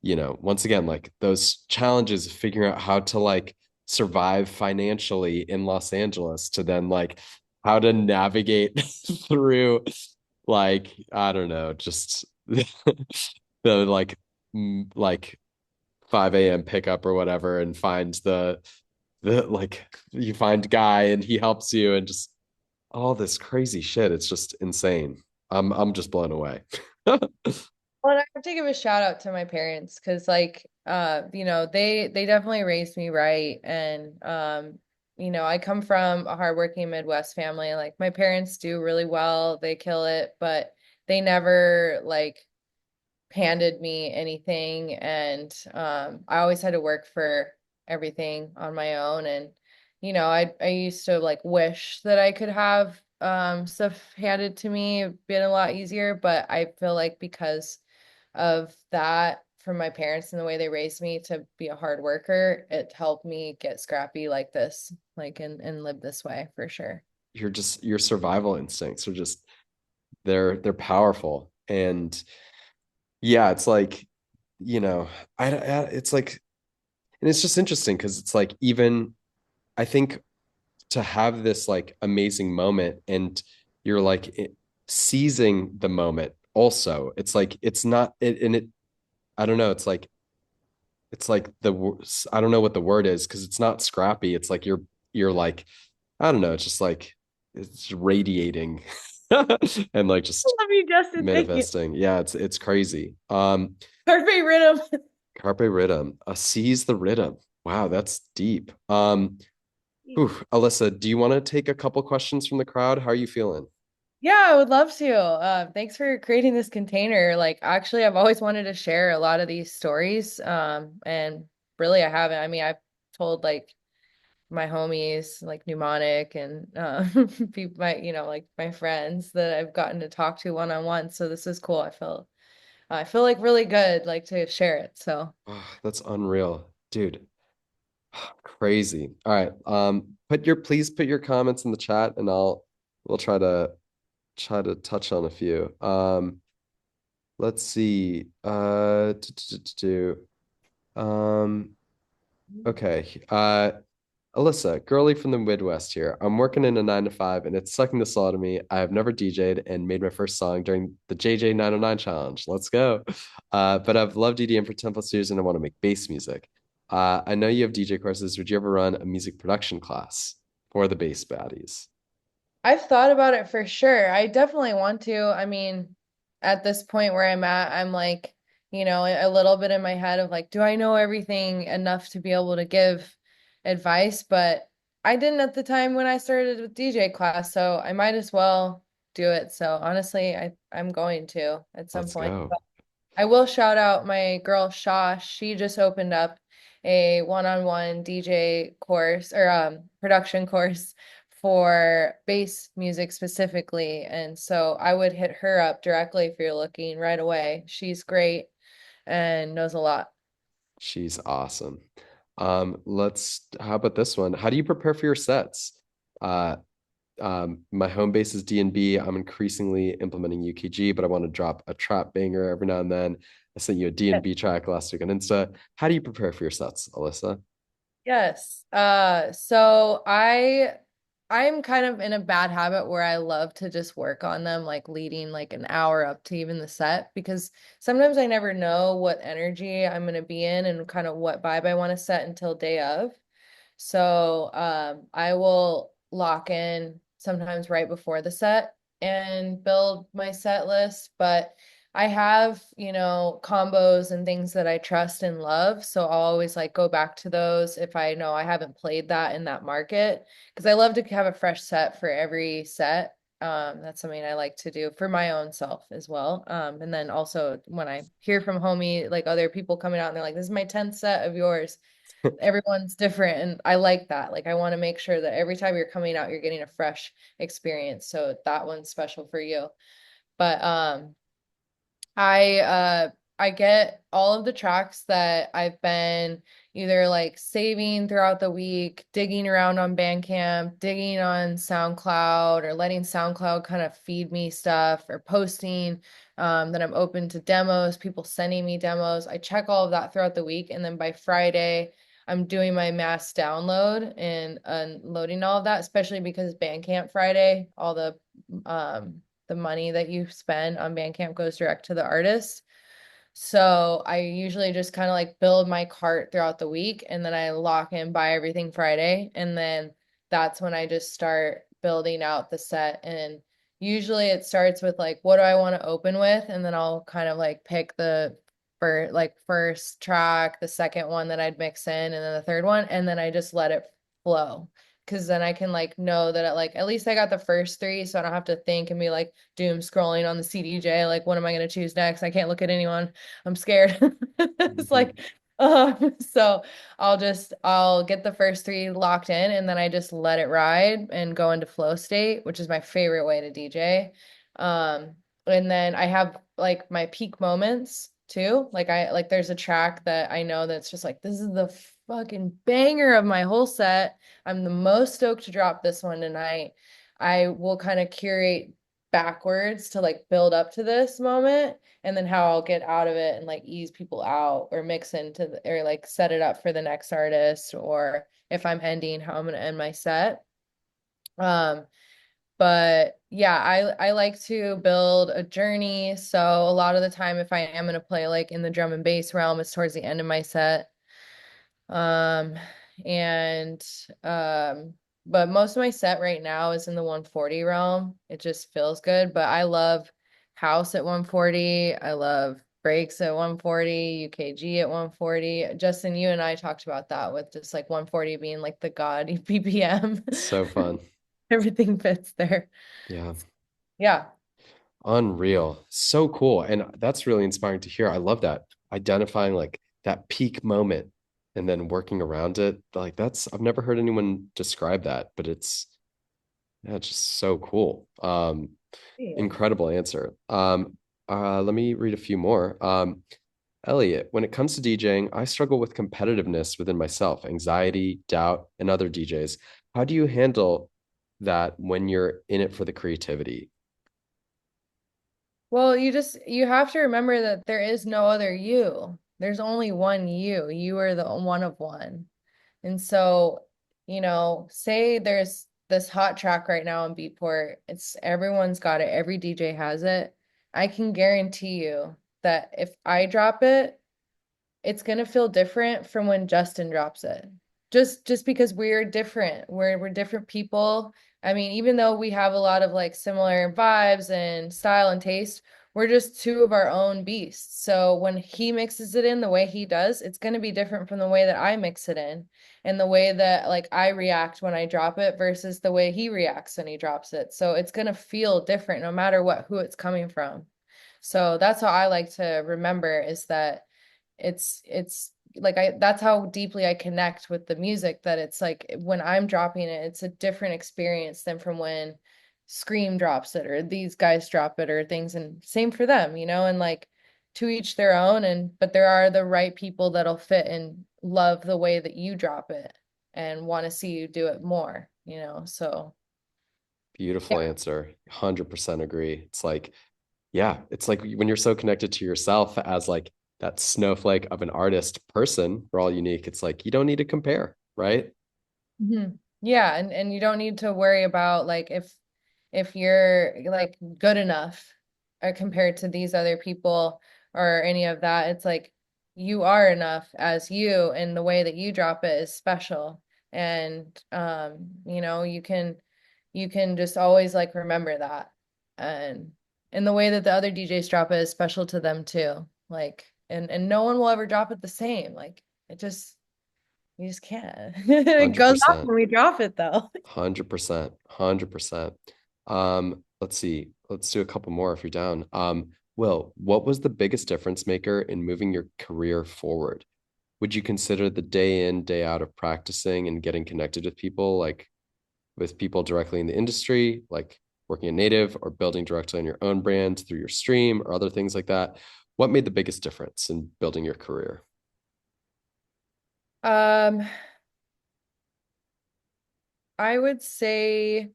once again, like those challenges of figuring out how to like survive financially in Los Angeles, to then like how to navigate through, like, I don't know, just the like 5 a.m. pickup or whatever, and find the like you find Guy and he helps you, and just all this crazy shit. It's just insane. I'm just blown away. Well, and I have to give a shout out to my parents, because like they definitely raised me right. And I come from a hardworking Midwest family. Like my parents do really well, they kill it, but they never like handed me anything. And I always had to work for everything on my own. And I used to like wish that I could have stuff handed to me, it'd been a lot easier. But I feel like because of that from my parents and the way they raised me to be a hard worker, it helped me get scrappy like this, like, and live this way for sure. Your survival instincts are just they're powerful. And yeah, it's like, you know, it's like, and it's just interesting because it's like, even I think to have this like amazing moment and you're like seizing the moment also. It's like it's not it and it I don't know, it's like I don't know what the word is because it's not scrappy. It's like you're like I don't know, it's just like it's radiating and like just Love you, Justin. Thank you. manifesting. Yeah, it's crazy. Carpe rhythm. Carpe rhythm, seize the rhythm. Wow, that's deep. Ooh, Alyssa, do you want to take a couple questions from the crowd? How are you feeling? Yeah, I would love to. Thanks for creating this container. Like, actually, I've always wanted to share a lot of these stories. And really, I haven't. I mean, I've told like my homies, like Mnemonic, and people, like my friends that I've gotten to talk to one on one. So this is cool. I feel like really good, like to share it. So Oh, that's unreal, dude. Crazy. All right. Please put your comments in the chat and we'll try to touch on a few. Let's see. Okay. Alyssa, girly from the Midwest here. I'm working in a 9 to 5 and it's sucking the soul out of me. I have never DJ'd and made my first song during the JJ 909 challenge. Let's go. But I've loved EDM for 10 plus years and I want to make bass music. I know you have DJ courses. Would you ever run a music production class for the bass baddies? I've thought about it for sure. I definitely want to. I mean, at this point where I'm at, I'm like, a little bit in my head of like, do I know everything enough to be able to give advice? But I didn't at the time when I started with DJ class, so I might as well do it. So honestly, I'm going to at some Let's point. go. I will shout out my girl Shaw. She just opened up a one-on-one DJ course or production course for bass music specifically. And so I would hit her up directly if you're looking right away. She's great and knows a lot. She's awesome. How about this one? How do you prepare for your sets? Uh, my home base is D&B. I'm increasingly implementing UKG, but I want to drop a trap banger every now and then. I sent you a D&B track last week on Insta. How do you prepare for your sets, Alyssa? Yes. So I'm kind of in a bad habit where I love to just work on them, like leading like an hour up to even the set, because sometimes I never know what energy I'm gonna be in and kind of what vibe I want to set until day of. So I will lock in sometimes right before the set and build my set list. But I have, combos and things that I trust and love. So I'll always like go back to those if I know I haven't played that in that market. Because I love to have a fresh set for every set. That's something I like to do for my own self as well. And then also when I hear from homie, like other people coming out and they're like, this is my 10th set of yours, everyone's different and I like that. Like I want to make sure that every time you're coming out you're getting a fresh experience. So that one's special for you. But I uh I get all of the tracks that I've been either like saving throughout the week, digging around on Bandcamp, digging on SoundCloud, or letting SoundCloud kind of feed me stuff or posting that I'm open to demos, people sending me demos. I check all of that throughout the week, and then by Friday I'm doing my mass download and unloading all of that, especially because Bandcamp Friday, all the money that you spend on Bandcamp goes direct to the artist. So I usually just kind of like build my cart throughout the week and then I lock in, buy everything Friday. And then that's when I just start building out the set. And usually it starts with like, what do I want to open with? And then I'll kind of like pick the first track, the second one that I'd mix in, and then the third one. And then I just let it flow. Cause then I can like know that at least I got the first three, so I don't have to think and be like doom scrolling on the CDJ. Like, what am I gonna choose next? I can't look at anyone. I'm scared. It's like, so I'll get the first three locked in and then I just let it ride and go into flow state, which is my favorite way to DJ. Um, and then I have like my peak moments too. Like there's a track that I know that's just like, this is the fucking banger of my whole set. I'm the most stoked to drop this one tonight. I will kind of curate backwards to like build up to this moment, and then how I'll get out of it and like ease people out or mix into or like set it up for the next artist, or if I'm ending, how I'm going to end my set. Um, but yeah, I like to build a journey. So a lot of the time, if I am going to play like in the drum and bass realm, it's towards the end of my set. Um, and but most of my set right now is in the 140 realm. It just feels good, but I love house at 140. I love breaks at 140, UKG at 140. Justin, you and I talked about that with just like 140 being like the god BPM. So fun. Everything fits there. Yeah. Yeah. Unreal. So cool. And that's really inspiring to hear. I love that. Identifying like that peak moment and then working around it. Like that's, I've never heard anyone describe that, but it's, yeah, it's just so cool. Yeah. Incredible answer. Let me read a few more. Elliot, when it comes to DJing, I struggle with competitiveness within myself, anxiety, doubt, and other DJs. How do you handle that when you're in it for the creativity? Well, you have to remember that there is no other you. There's only one you. You are the one of one. And so, say there's this hot track right now in Beatport. It's everyone's got it. Every DJ has it. I can guarantee you that if I drop it, it's gonna feel different from when Justin drops it. Just because we're different. We're different people. I mean, even though we have a lot of like similar vibes and style and taste, we're just two of our own beasts. So when he mixes it in the way he does, it's gonna be different from the way that I mix it in and the way that like I react when I drop it versus the way he reacts when he drops it. So it's gonna feel different no matter who it's coming from. So that's how I like to remember is that it's like I that's how deeply I connect with the music, that it's like when I'm dropping it, it's a different experience than from when Scream drops it or these guys drop it or things, and same for them, and like to each their own, and but there are the right people that'll fit and love the way that you drop it and want to see you do it more, so Beautiful yeah. answer. 100% agree. It's like, yeah, it's like when you're so connected to yourself as like that snowflake of an artist person, we're all unique. It's like you don't need to compare, right? Yeah, and you don't need to worry about like if you're like good enough compared to these other people or any of that. It's like you are enough as you, and the way that you drop it is special. And you can just always like remember that. And the way that the other DJs drop it is special to them too. Like and no one will ever drop it the same. Like it just you just can't. It goes off 100%. when we drop it though. 100%. 100%. Let's see. Let's do a couple more if you're down. Will, what was the biggest difference maker in moving your career forward? Would you consider the day in, day out of practicing and getting connected with people, like with people directly in the industry, like working in native or building directly on your own brand through your stream or other things like that? What made the biggest difference in building your career? Um, I would say,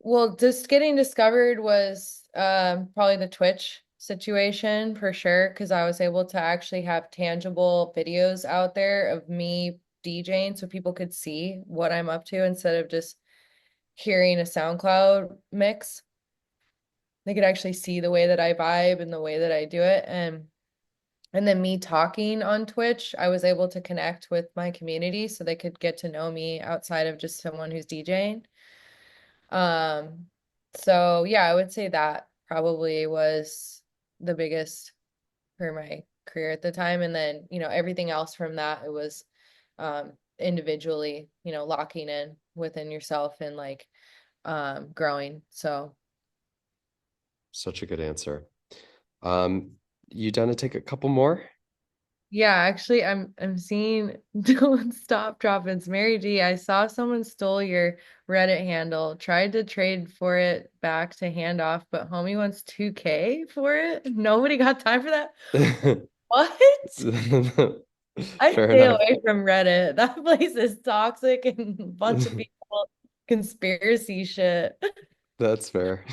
well, just getting discovered was probably the Twitch situation for sure, because I was able to actually have tangible videos out there of me DJing so people could see what I'm up to instead of just hearing a SoundCloud mix. They could actually see the way that I vibe and the way that I do it. And then me talking on Twitch, I was able to connect with my community so they could get to know me outside of just someone who's DJing. Um, so yeah, I would say that probably was the biggest for my career at the time. And then, everything else from that, it was individually, locking in within yourself and like growing. So Such a good answer. Um, you done to take a couple more? yeah, actually, I'm seeing don't stop Droppinz. Mary G, I saw someone stole your Reddit handle, tried to trade for it back to hand off, but homie wants 2K for it. Nobody got time for that. What? I Fair stay enough. away from Reddit. That place is toxic and a bunch of people conspiracy shit. That's fair.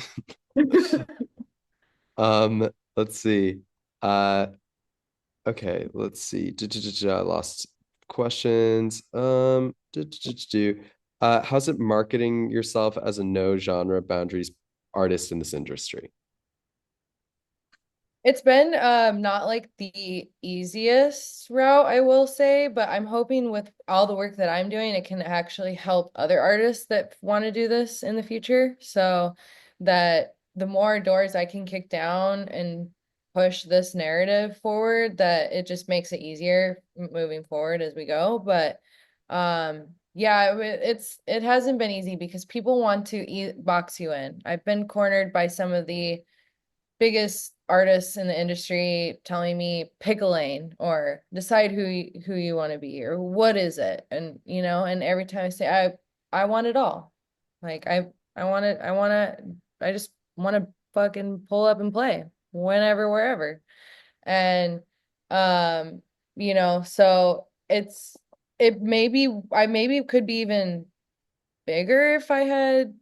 Um, let's see. Uh, okay, let's see. I lost questions. How's it marketing yourself as a no genre boundaries artist in this industry? It's been not like the easiest route, I will say, but I'm hoping with all the work that I'm doing, it can actually help other artists that want to do this in the future. So that the more doors I can kick down and push this narrative forward, that it just makes it easier moving forward as we go. But yeah, it hasn't been easy because people want to box you in. I've been cornered by some of the biggest artists in the industry telling me pick a lane or decide who you want to be or what is it, and and every time I say I want it all. Like I just want to fucking pull up and play whenever, wherever. And um so it maybe I maybe could be even bigger if I had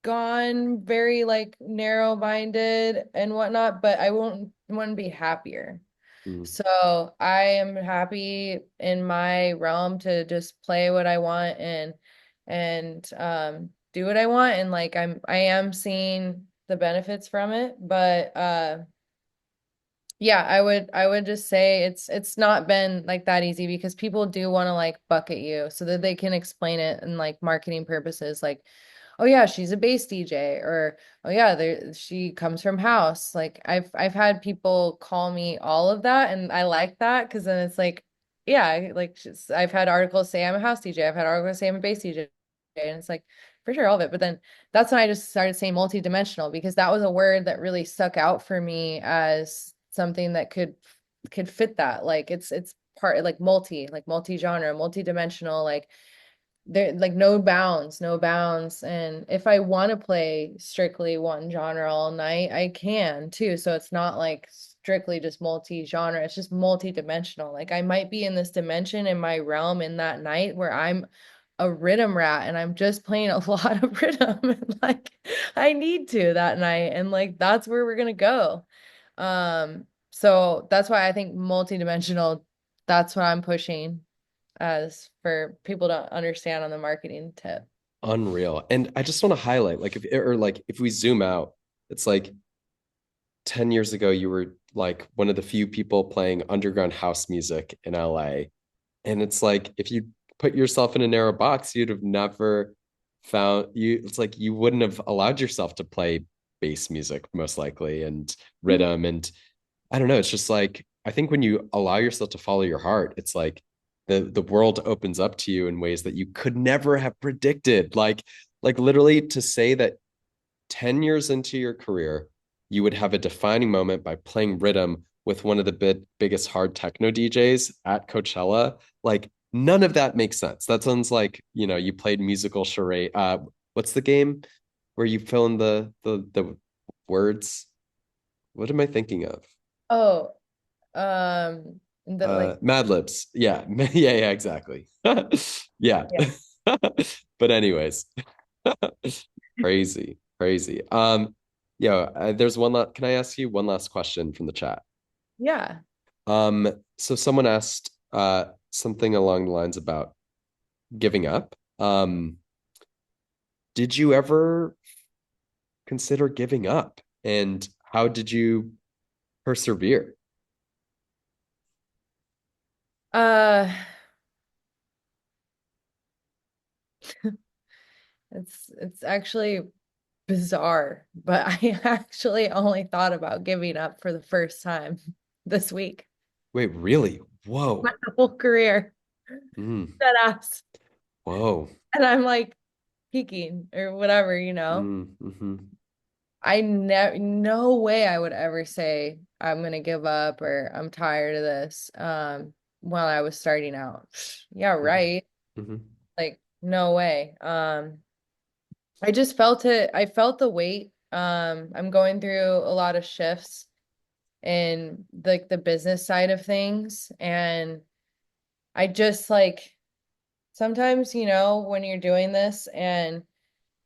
gone very like narrow-minded and whatnot, but I wouldn't be happier. Mm. So I am happy in my realm to just play what I want and do what I want, and like I am seeing the benefits from it, but yeah, I would just say it's not been like that easy because people do want to like bucket you so that they can explain it in like marketing purposes, like, oh yeah, she's a bass DJ, or oh yeah, she comes from house. Like I've had people call me all of that, and I like that because then it's like, yeah, like I've had articles say I'm a house DJ, I've had articles say I'm a bass DJ, and it's like for sure all of it. But then that's when I just started saying multi-dimensional because that was a word that really stuck out for me as something that could fit that. Like it's part like multi-genre, multi-dimensional, like there like no bounds. And if I want to play strictly one genre all night, I can too. So it's not like strictly just multi-genre, it's just multi-dimensional. Like I might be in this dimension in my realm in that night where I'm a rhythm rat and I'm just playing a lot of rhythm and like I need to that night, and like that's where we're gonna go. So that's why I think multi-dimensional, that's what I'm pushing as for people to understand on the marketing tip. Unreal. And I just want to highlight, like, if we zoom out, it's like 10 years ago, you were like one of the few people playing underground house music in LA. And it's like if you put yourself in a narrow box, you'd have never found you. It's like you wouldn't have allowed yourself to play bass music, most likely, and rhythm. And I don't know. It's just like I think when you allow yourself to follow your heart, it's like the world opens up to you in ways that you could never have predicted. Like literally to say that 10 years into your career, you would have a defining moment by playing rhythm with one of the biggest hard techno DJs at Coachella. Like none of that makes sense. That sounds like, you played musical charade. What's the game where you fill in the words? What am I thinking of? Oh, that like Mad Libs. Yeah. Yeah, exactly. Yeah. yeah. But anyways, crazy, crazy. There's one last, can I ask you one last question from the chat? Yeah. So someone asked something along the lines about giving up. Did you ever consider giving up? And how did you persevere? Uh it's actually bizarre, but I actually only thought about giving up for the first time this week. Wait, really? My Whoa. whole career. Mm, That ass. whoa. And I'm like peaking or whatever. Mm-hmm. I never, no way I would ever say I'm gonna give up or I'm tired of this. While I was starting out. Yeah, right. Mm-hmm. Like, no way. I just felt it. I felt the weight. I'm going through a lot of shifts in like the business side of things. And I just like sometimes, when you're doing this and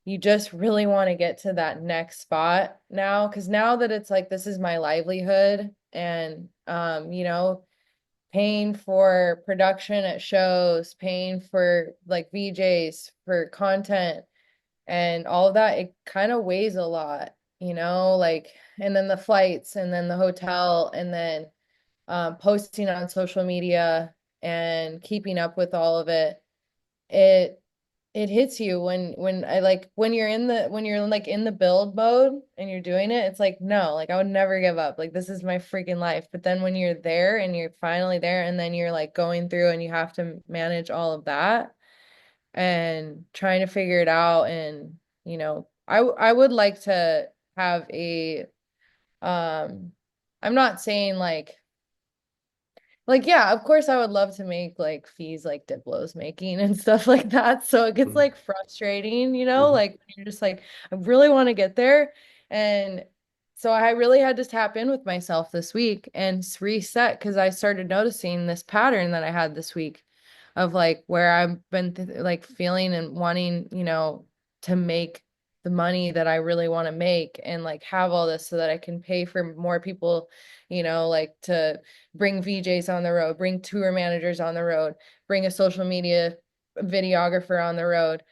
you just really want to get to that next spot now, because now that it's like this is my livelihood, and paying for production at shows, paying for like VJs for content and all of that, it kind of weighs a lot, like, and then the flights and then the hotel and then posting on social media and keeping up with all of it. It it hits you when I like when you're like in the build mode and you're doing it, it's like, no, like I would never give up. Like this is my freaking life. But then when you're there and you're finally there and then you're like going through and you have to manage all of that and trying to figure it out, and I would like to have a I'm not saying like, yeah, of course I would love to make like fees like Diplo's making and stuff like that. So it gets Mhm. like frustrating, Mhm. like when you're just like, I really want to get there. And so I really had to tap in with myself this week and reset, because I started noticing this pattern that I had this week of like where I've been like feeling and wanting, to make the money that I really want to make and like have all this so that I can pay for more people, like to bring VJs on the road, bring tour managers on the road, bring a social media videographer on the road,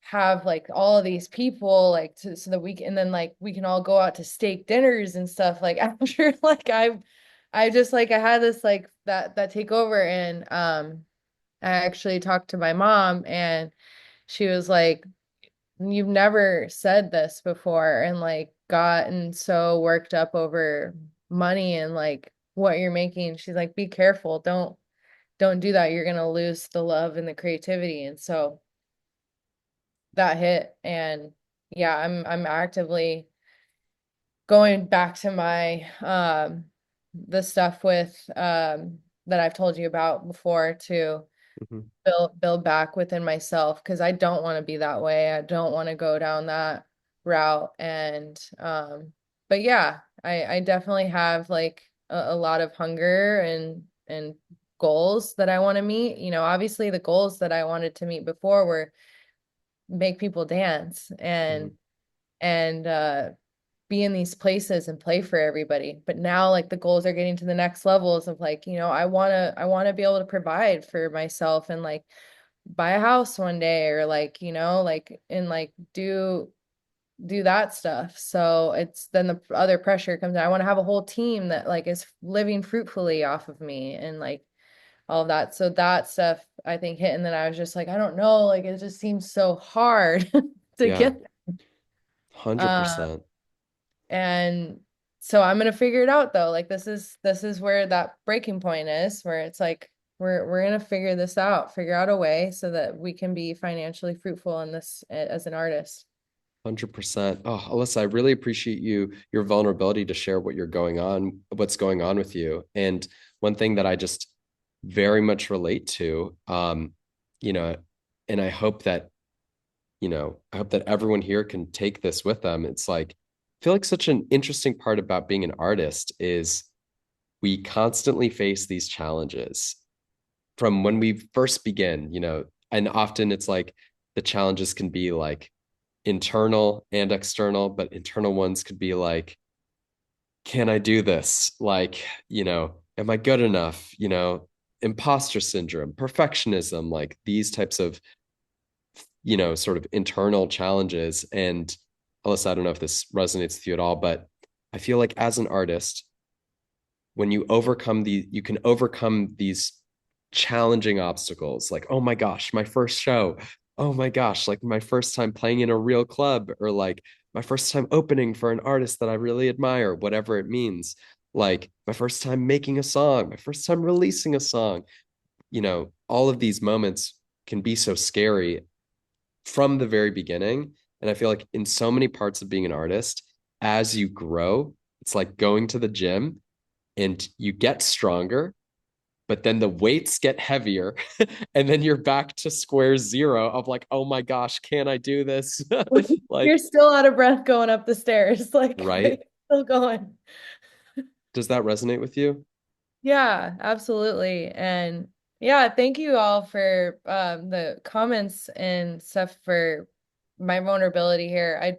have like all of these people like so that and then like we can all go out to steak dinners and stuff like after like I just like I had this like that take over, and I actually talked to my mom and she was like, you've never said this before and like gotten so worked up over money and like what you're making. She's like, be careful. Don't do that. You're gonna lose the love and the creativity. And so that hit. And yeah, I'm actively going back to my the stuff with that I've told you about before to Mhm. build back within myself, because I don't want to be that way. I don't want to go down that route. And but yeah, I definitely have like a lot of hunger and goals that I want to meet. Obviously the goals that I wanted to meet before were make people dance Mhm. and be in these places and play for everybody. But now like the goals are getting to the next levels of like, I want to be able to provide for myself and like buy a house one day, or like, like and like do that stuff. So it's then the other pressure comes in. I want to have a whole team that like is living fruitfully off of me and like all of that. So that stuff I think hit, and then I was just like, I don't know, like it just seems so hard to Yeah, get. 100%. And so I'm gonna figure it out though. Like this is where that breaking point is, where it's like we're gonna figure this out, figure out a way so that we can be financially fruitful in this as an artist. 100%. Oh, Alyssa, I really appreciate your vulnerability to share what's going on with you. And one thing that I just very much relate to, you know, and I hope that everyone here can take this with them. It's like, I feel like such an interesting part about being an artist is we constantly face these challenges from when we first begin, and often it's like the challenges can be like internal and external, but internal ones could be like, can I do this? Like, am I good enough? Imposter syndrome, perfectionism, like these types of, sort of internal challenges. And Alyssa, I don't know if this resonates with you at all, but I feel like as an artist, when you can overcome these challenging obstacles, like, oh my gosh, my first show, oh my gosh, like my first time playing in a real club, or like my first time opening for an artist that I really admire, whatever it means, like my first time making a song, my first time releasing a song. All of these moments can be so scary from the very beginning. And I feel like in so many parts of being an artist, as you grow, it's like going to the gym and you get stronger, but then the weights get heavier. And then you're back to square zero of like, oh my gosh, can I do this? You're Like, still out of breath going up the stairs, like right? still going. Does that resonate with you? Yeah, absolutely. And yeah, thank you all for the comments and stuff for my vulnerability here. I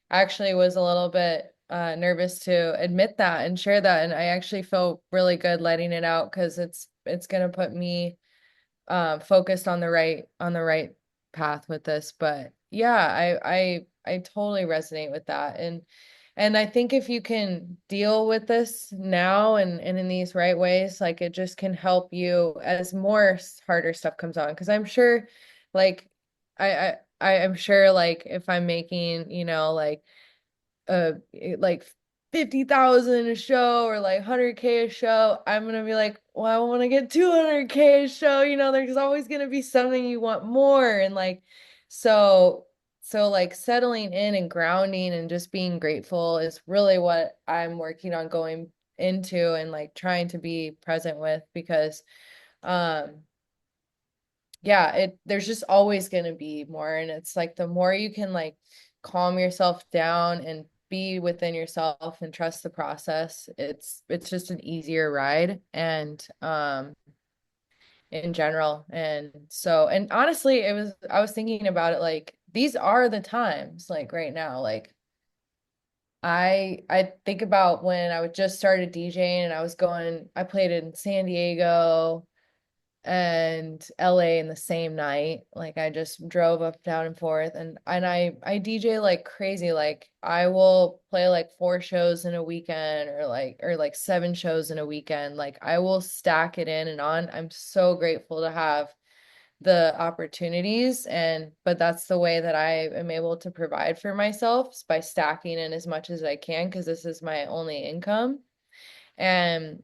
actually was a little bit nervous to admit that and share that, and I actually feel really good letting it out because it's gonna put me focused on the right path with this. But yeah, I totally resonate with that. And I think if you can deal with this now and in these right ways, like it just can help you as more harder stuff comes on. Because I'm sure like I'm sure like if I'm making, like like 50,000 a show or like 100K a show, I'm gonna be like, well, I want to get 200K a show. There's always gonna be something you want more, and like, so like settling in and grounding and just being grateful is really what I'm working on going into and like trying to be present with because um yeah, there's just always going to be more, and it's like the more you can like calm yourself down and be within yourself and trust the process, it's just an easier ride and in general. And so, and honestly, I was thinking about it, like these are the times, like right now, like I think about when I was just started DJing and I played in San Diego and LA in the same night. Like I just drove up, down and forth, and I DJ like crazy. Like I will play like 4 shows in a weekend or like 7 shows in a weekend. Like I will stack it in and on. I'm so grateful to have the opportunities, and but that's the way that I am able to provide for myself is by stacking in as much as I can because this is my only income. And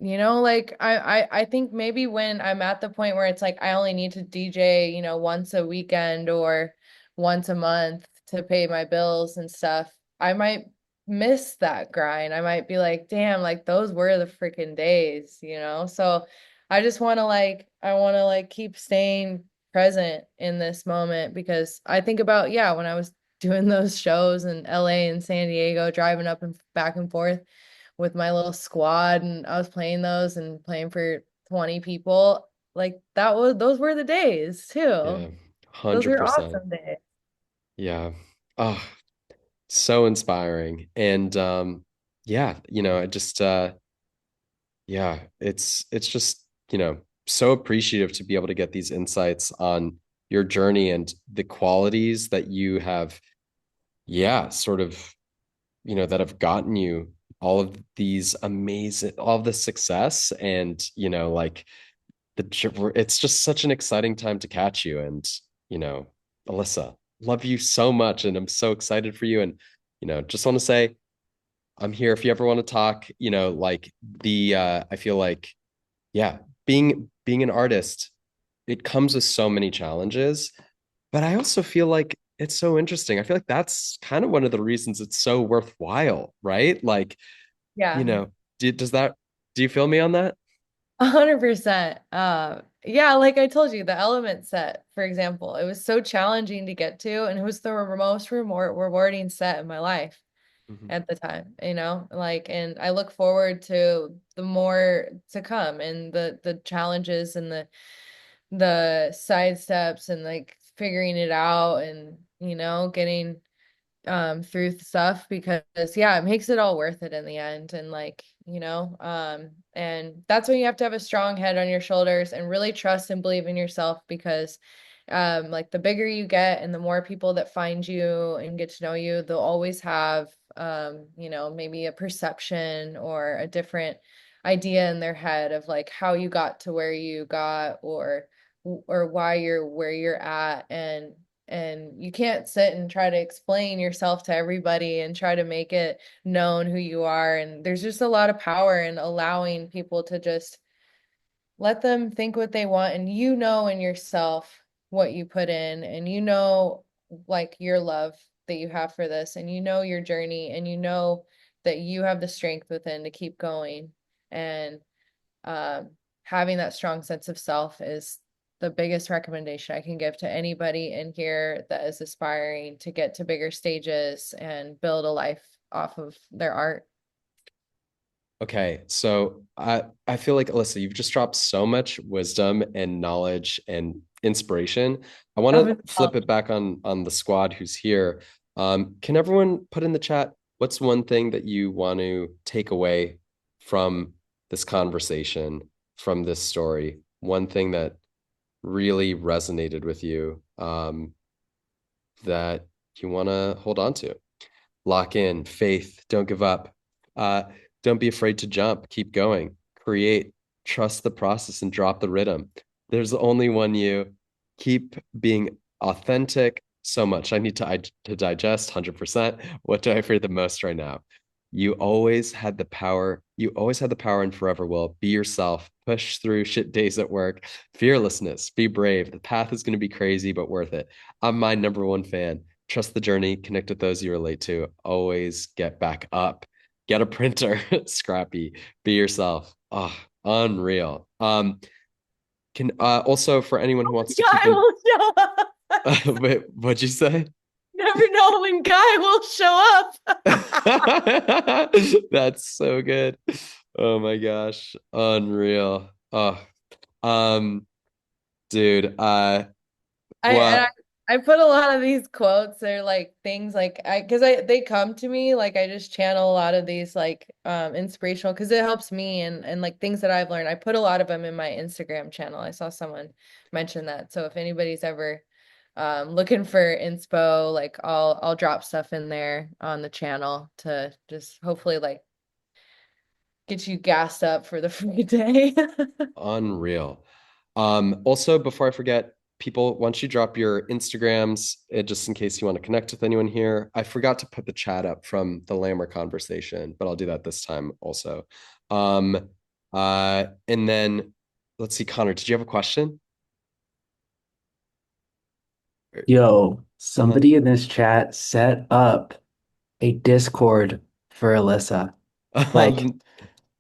like I think maybe when I'm at the point where it's like I only need to DJ, once a weekend or once a month to pay my bills and stuff, I might miss that grind. I might be like, damn, like those were the freaking days. So I want to like keep staying present in this moment because I think about, yeah, when I was doing those shows in LA and San Diego, driving up and back and forth with my little squad, and I was playing those and playing for 20 people. Like those were the days too. Yeah, Those were 100%. awesome days. Yeah. Oh, so inspiring. And yeah, I just yeah, it's just, so appreciative to be able to get these insights on your journey and the qualities that you have, yeah, sort of, that have gotten you all of these amazing, all of the success and, like it's just such an exciting time to catch you. And, you know, Alyssa, love you so much. And I'm so excited for you. And, just want to say, I'm here if you ever want to talk, like I feel like, yeah, being an artist, it comes with so many challenges, but I also feel like it's so interesting. I feel like that's kind of one of the reasons it's so worthwhile, right? Like, you Yeah. know, does that, do you feel me on that? 100%. Yeah, like I told you, the element set, for example, it was so challenging to get to, and it was the most rewarding set in my life Mhm. at the time, like, and I look forward to the more to come and the challenges and the side steps and like figuring it out and getting through stuff because yeah, it makes it all worth it in the end. And like, and that's when you have to have a strong head on your shoulders and really trust and believe in yourself because like the bigger you get and the more people that find you and get to know you, they'll always have maybe a perception or a different idea in their head of like how you got to where you got or why you're where you're at. And you can't sit and try to explain yourself to everybody and try to make it known who you are. And there's just a lot of power in allowing people to just let them think what they want. And in yourself what you put in, and like your love that you have for this, and your journey, and that you have the strength within to keep going. And um, having that strong sense of self is the biggest recommendation I can give to anybody in here that is aspiring to get to bigger stages and build a life off of their art. Okay, so I feel like Alyssa, you've just dropped so much wisdom and knowledge and inspiration. I want Love to it. flip it back on the squad who's here. Can everyone put in the chat what's one thing that you want to take away from this conversation, from this story? One thing that really resonated with you, that you want to hold on to. Lock in, faith, don't give up. Uh, don't be afraid to jump, keep going, create, trust the process, and drop the rhythm. There's only one you. Keep being authentic. So much I need to digest 100%. What do I fear the most right now? You always had the power. You always had the power and forever will. Be yourself. Push through shit days at work. Fearlessness. Be brave. The path is going to be crazy, but worth it. I'm my number one fan. Trust the journey. Connect with those you relate to. Always get back up. Get a printer. Scrappy. Be yourself. Oh, unreal. Can also for anyone who wants to keep Guy in. will show up. Wait, what'd you say? Never know when Guy will show up. That's so good. Oh my gosh. Unreal. Oh, um, dude, And what I put a lot of these quotes. They're like things like I they come to me like I just channel a lot of these like inspirational because it helps me and like things that I've learned. I put a lot of them in my Instagram channel. I saw someone mention that. So if anybody's ever looking for inspo, like I'll drop stuff in there on the channel to just hopefully like get you gassed up for the free day. unreal. Also, before I forget, people, once you drop your Instagrams, just in case you want to connect with anyone here, I forgot to put the chat up from the Lammer conversation, but I'll do that this time also. And then let's see, Connor, did you have a question? Yo, Uh-huh. somebody in this chat set up a Discord for Alyssa. Like,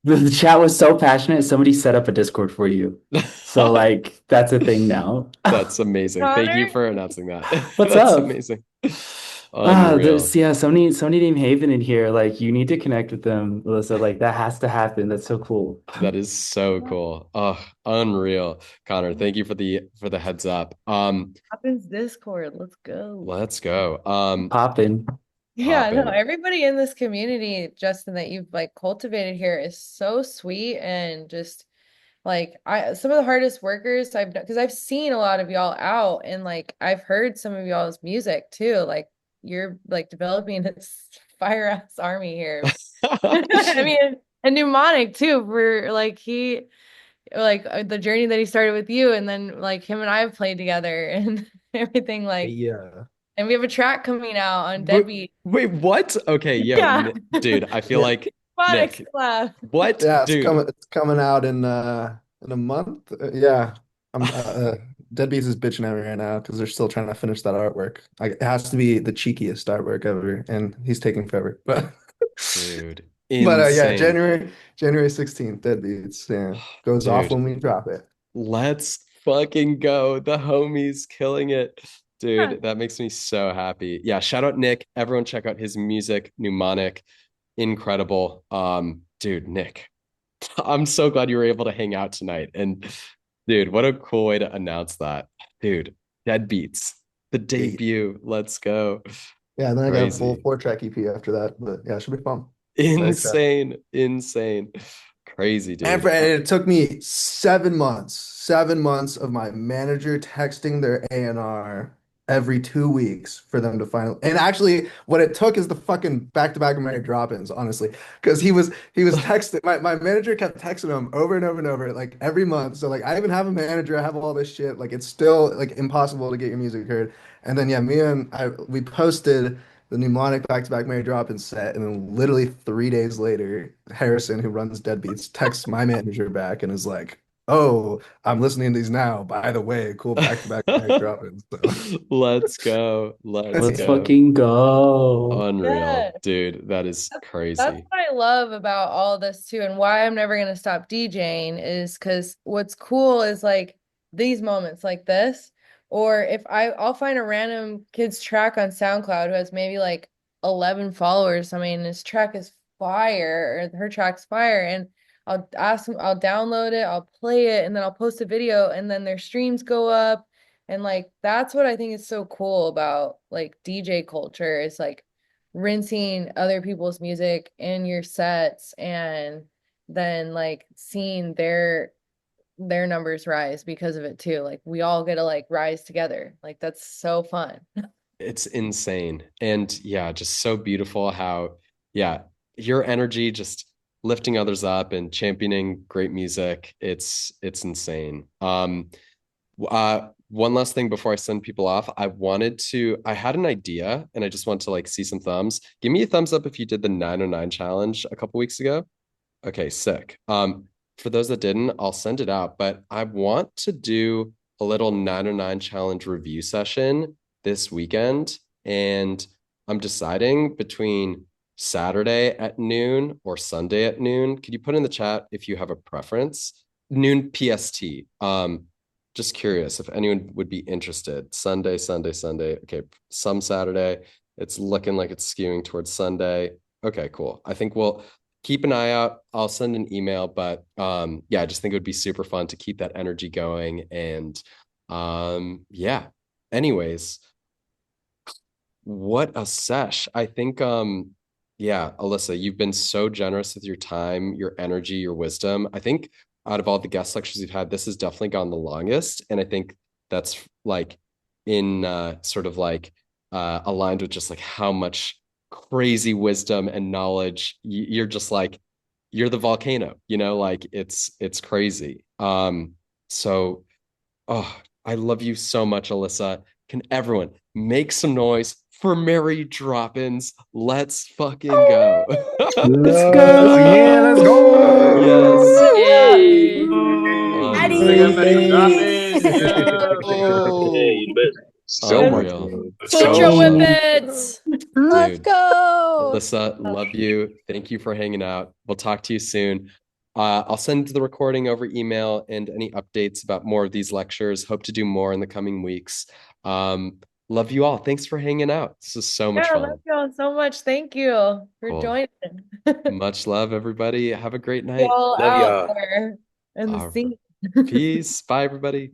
the chat was so passionate, somebody set up a Discord for you. So, like, that's a thing now. That's amazing. Thank you Connor? for announcing that. What's That's up? amazing. There's Unreal. yeah, somebody named Haven in here. Like, you need to connect with them, Alyssa. Like, that has to happen. That's so cool. That is so cool. Oh, unreal. Connor, thank you for the heads up. Droppinz Discord. Let's go. Let's go. Poppin'. Yeah, no, Poppin'. everybody in this community, Justin, that you've like cultivated here is so sweet and just like I some of the hardest workers I've done because I've seen a lot of y'all out and like I've heard some of y'all's music too. Like you're like developing this fire ass army here. I mean, and Mnemonic too, for like he like the journey that he started with you and then like him and I have played together and everything like Yeah. and we have a track coming out on Wait, Deadbeat. wait, what? Okay, yo, Yeah. dude, I feel Yeah. like Mnemonic Nick, collab. what, Yeah, dude? it's coming out in a month. Yeah. I'm Deadbeats is bitching at me right now because they're still trying to finish that artwork. It has to be the cheekiest artwork ever, and he's taking forever. Dude, But yeah, insane. January 16th, Deadbeats. Yeah. Goes off Dude, when we drop it. let's fucking go. The homies killing it. Dude, that makes me so happy. Yeah, shout out Nick. Everyone check out his music, Mnemonic. Incredible. Dude, Nick, I'm so glad you were able to hang out tonight. And dude, what a cool way to announce that. Dude, Dead Beats, the Yeah. debut. Let's go. Yeah, then I got a full Crazy. 4-track EP after that. But yeah, it should be fun. Very excited. Insane. Insane. Crazy, And dude. it took me 7 months of my manager texting their A&R every 2 weeks for them to finally. And actually, what it took is the fucking back-to-back of my drop-ins, honestly, because he was texting. My manager kept texting him over and over and over, like every month. So like, I even have a manager. I have all this shit. Like, it's still like impossible to get your music heard. And then yeah, we posted the mnemonic back-to-back Mary Droppins set, and then literally 3 days later, Harrison, who runs Deadbeats, texts my manager back and is like, "Oh, I'm listening to these now. By the way, cool back-to-back Mary Droppins." So Let's go. Let's Let's yeah, go. fucking go. Unreal. Yeah. Dude, that is That's crazy. what I love about all this too, and why I'm never gonna stop DJing is because what's cool is like these moments like this, or if I'll find a random kid's track on SoundCloud who has maybe like 11 followers. I mean, his track is fire, or her track's fire, and I'll download it, I'll play it, and then I'll post a video, and then their streams go up, And like that's what I think is so cool about like DJ culture is like rinsing other people's music in your sets and then like seeing their numbers rise because of it too. Like we all get to like rise together. Like that's so fun. It's insane. And yeah, just so beautiful how, yeah, your energy just lifting others up and championing great music. It's insane. One last thing before I send people off, I had an idea and I just want to like see some thumbs. Give me a thumbs up if you did the 909 challenge a couple weeks ago. Okay, sick. For those that didn't, I'll send it out, but I want to do a little 909 challenge review session this weekend, and I'm deciding between Saturday at noon or Sunday at noon. Could you put in the chat if you have a preference? Noon PST. Just curious if anyone would be interested. Sunday, Sunday, Sunday. Okay, some Saturday. It's looking like it's skewing towards Sunday. Okay, cool. I think we'll keep an eye out. I'll send an email, but yeah, I just think it would be super fun to keep that energy going. And yeah. Anyways, what a sesh. I think yeah, Alyssa, you've been so generous with your time, your energy, your wisdom. I think out of all the guest lectures we've had, this has definitely gone the longest. And I think that's like in sort of like aligned with just like how much crazy wisdom and knowledge you're just like you're the volcano, you know, like it's crazy. So oh, I love you so much, Alyssa. Can everyone make some noise for Mary Droppins? Let's fucking go. Let's Yeah, let's Yes. go. Yay. Mega Addie. Mary Unreal. Droppinz. Yeah. Oh, Hey, but So much Unreal. love. Get So your much love. whippets. Let's Dude, go. Alyssa, love you. Thank you for hanging out. We'll talk to you soon. I'll send the recording over email and any updates about more of these lectures. Hope to do more in the coming weeks. Love you all. Thanks for hanging out. This is so much Yeah, I love fun. you all so much. Thank you for Cool. joining. Much love, everybody. Have a great night. Y'all love out y'all. there in the All right. sea. Peace. Bye, everybody.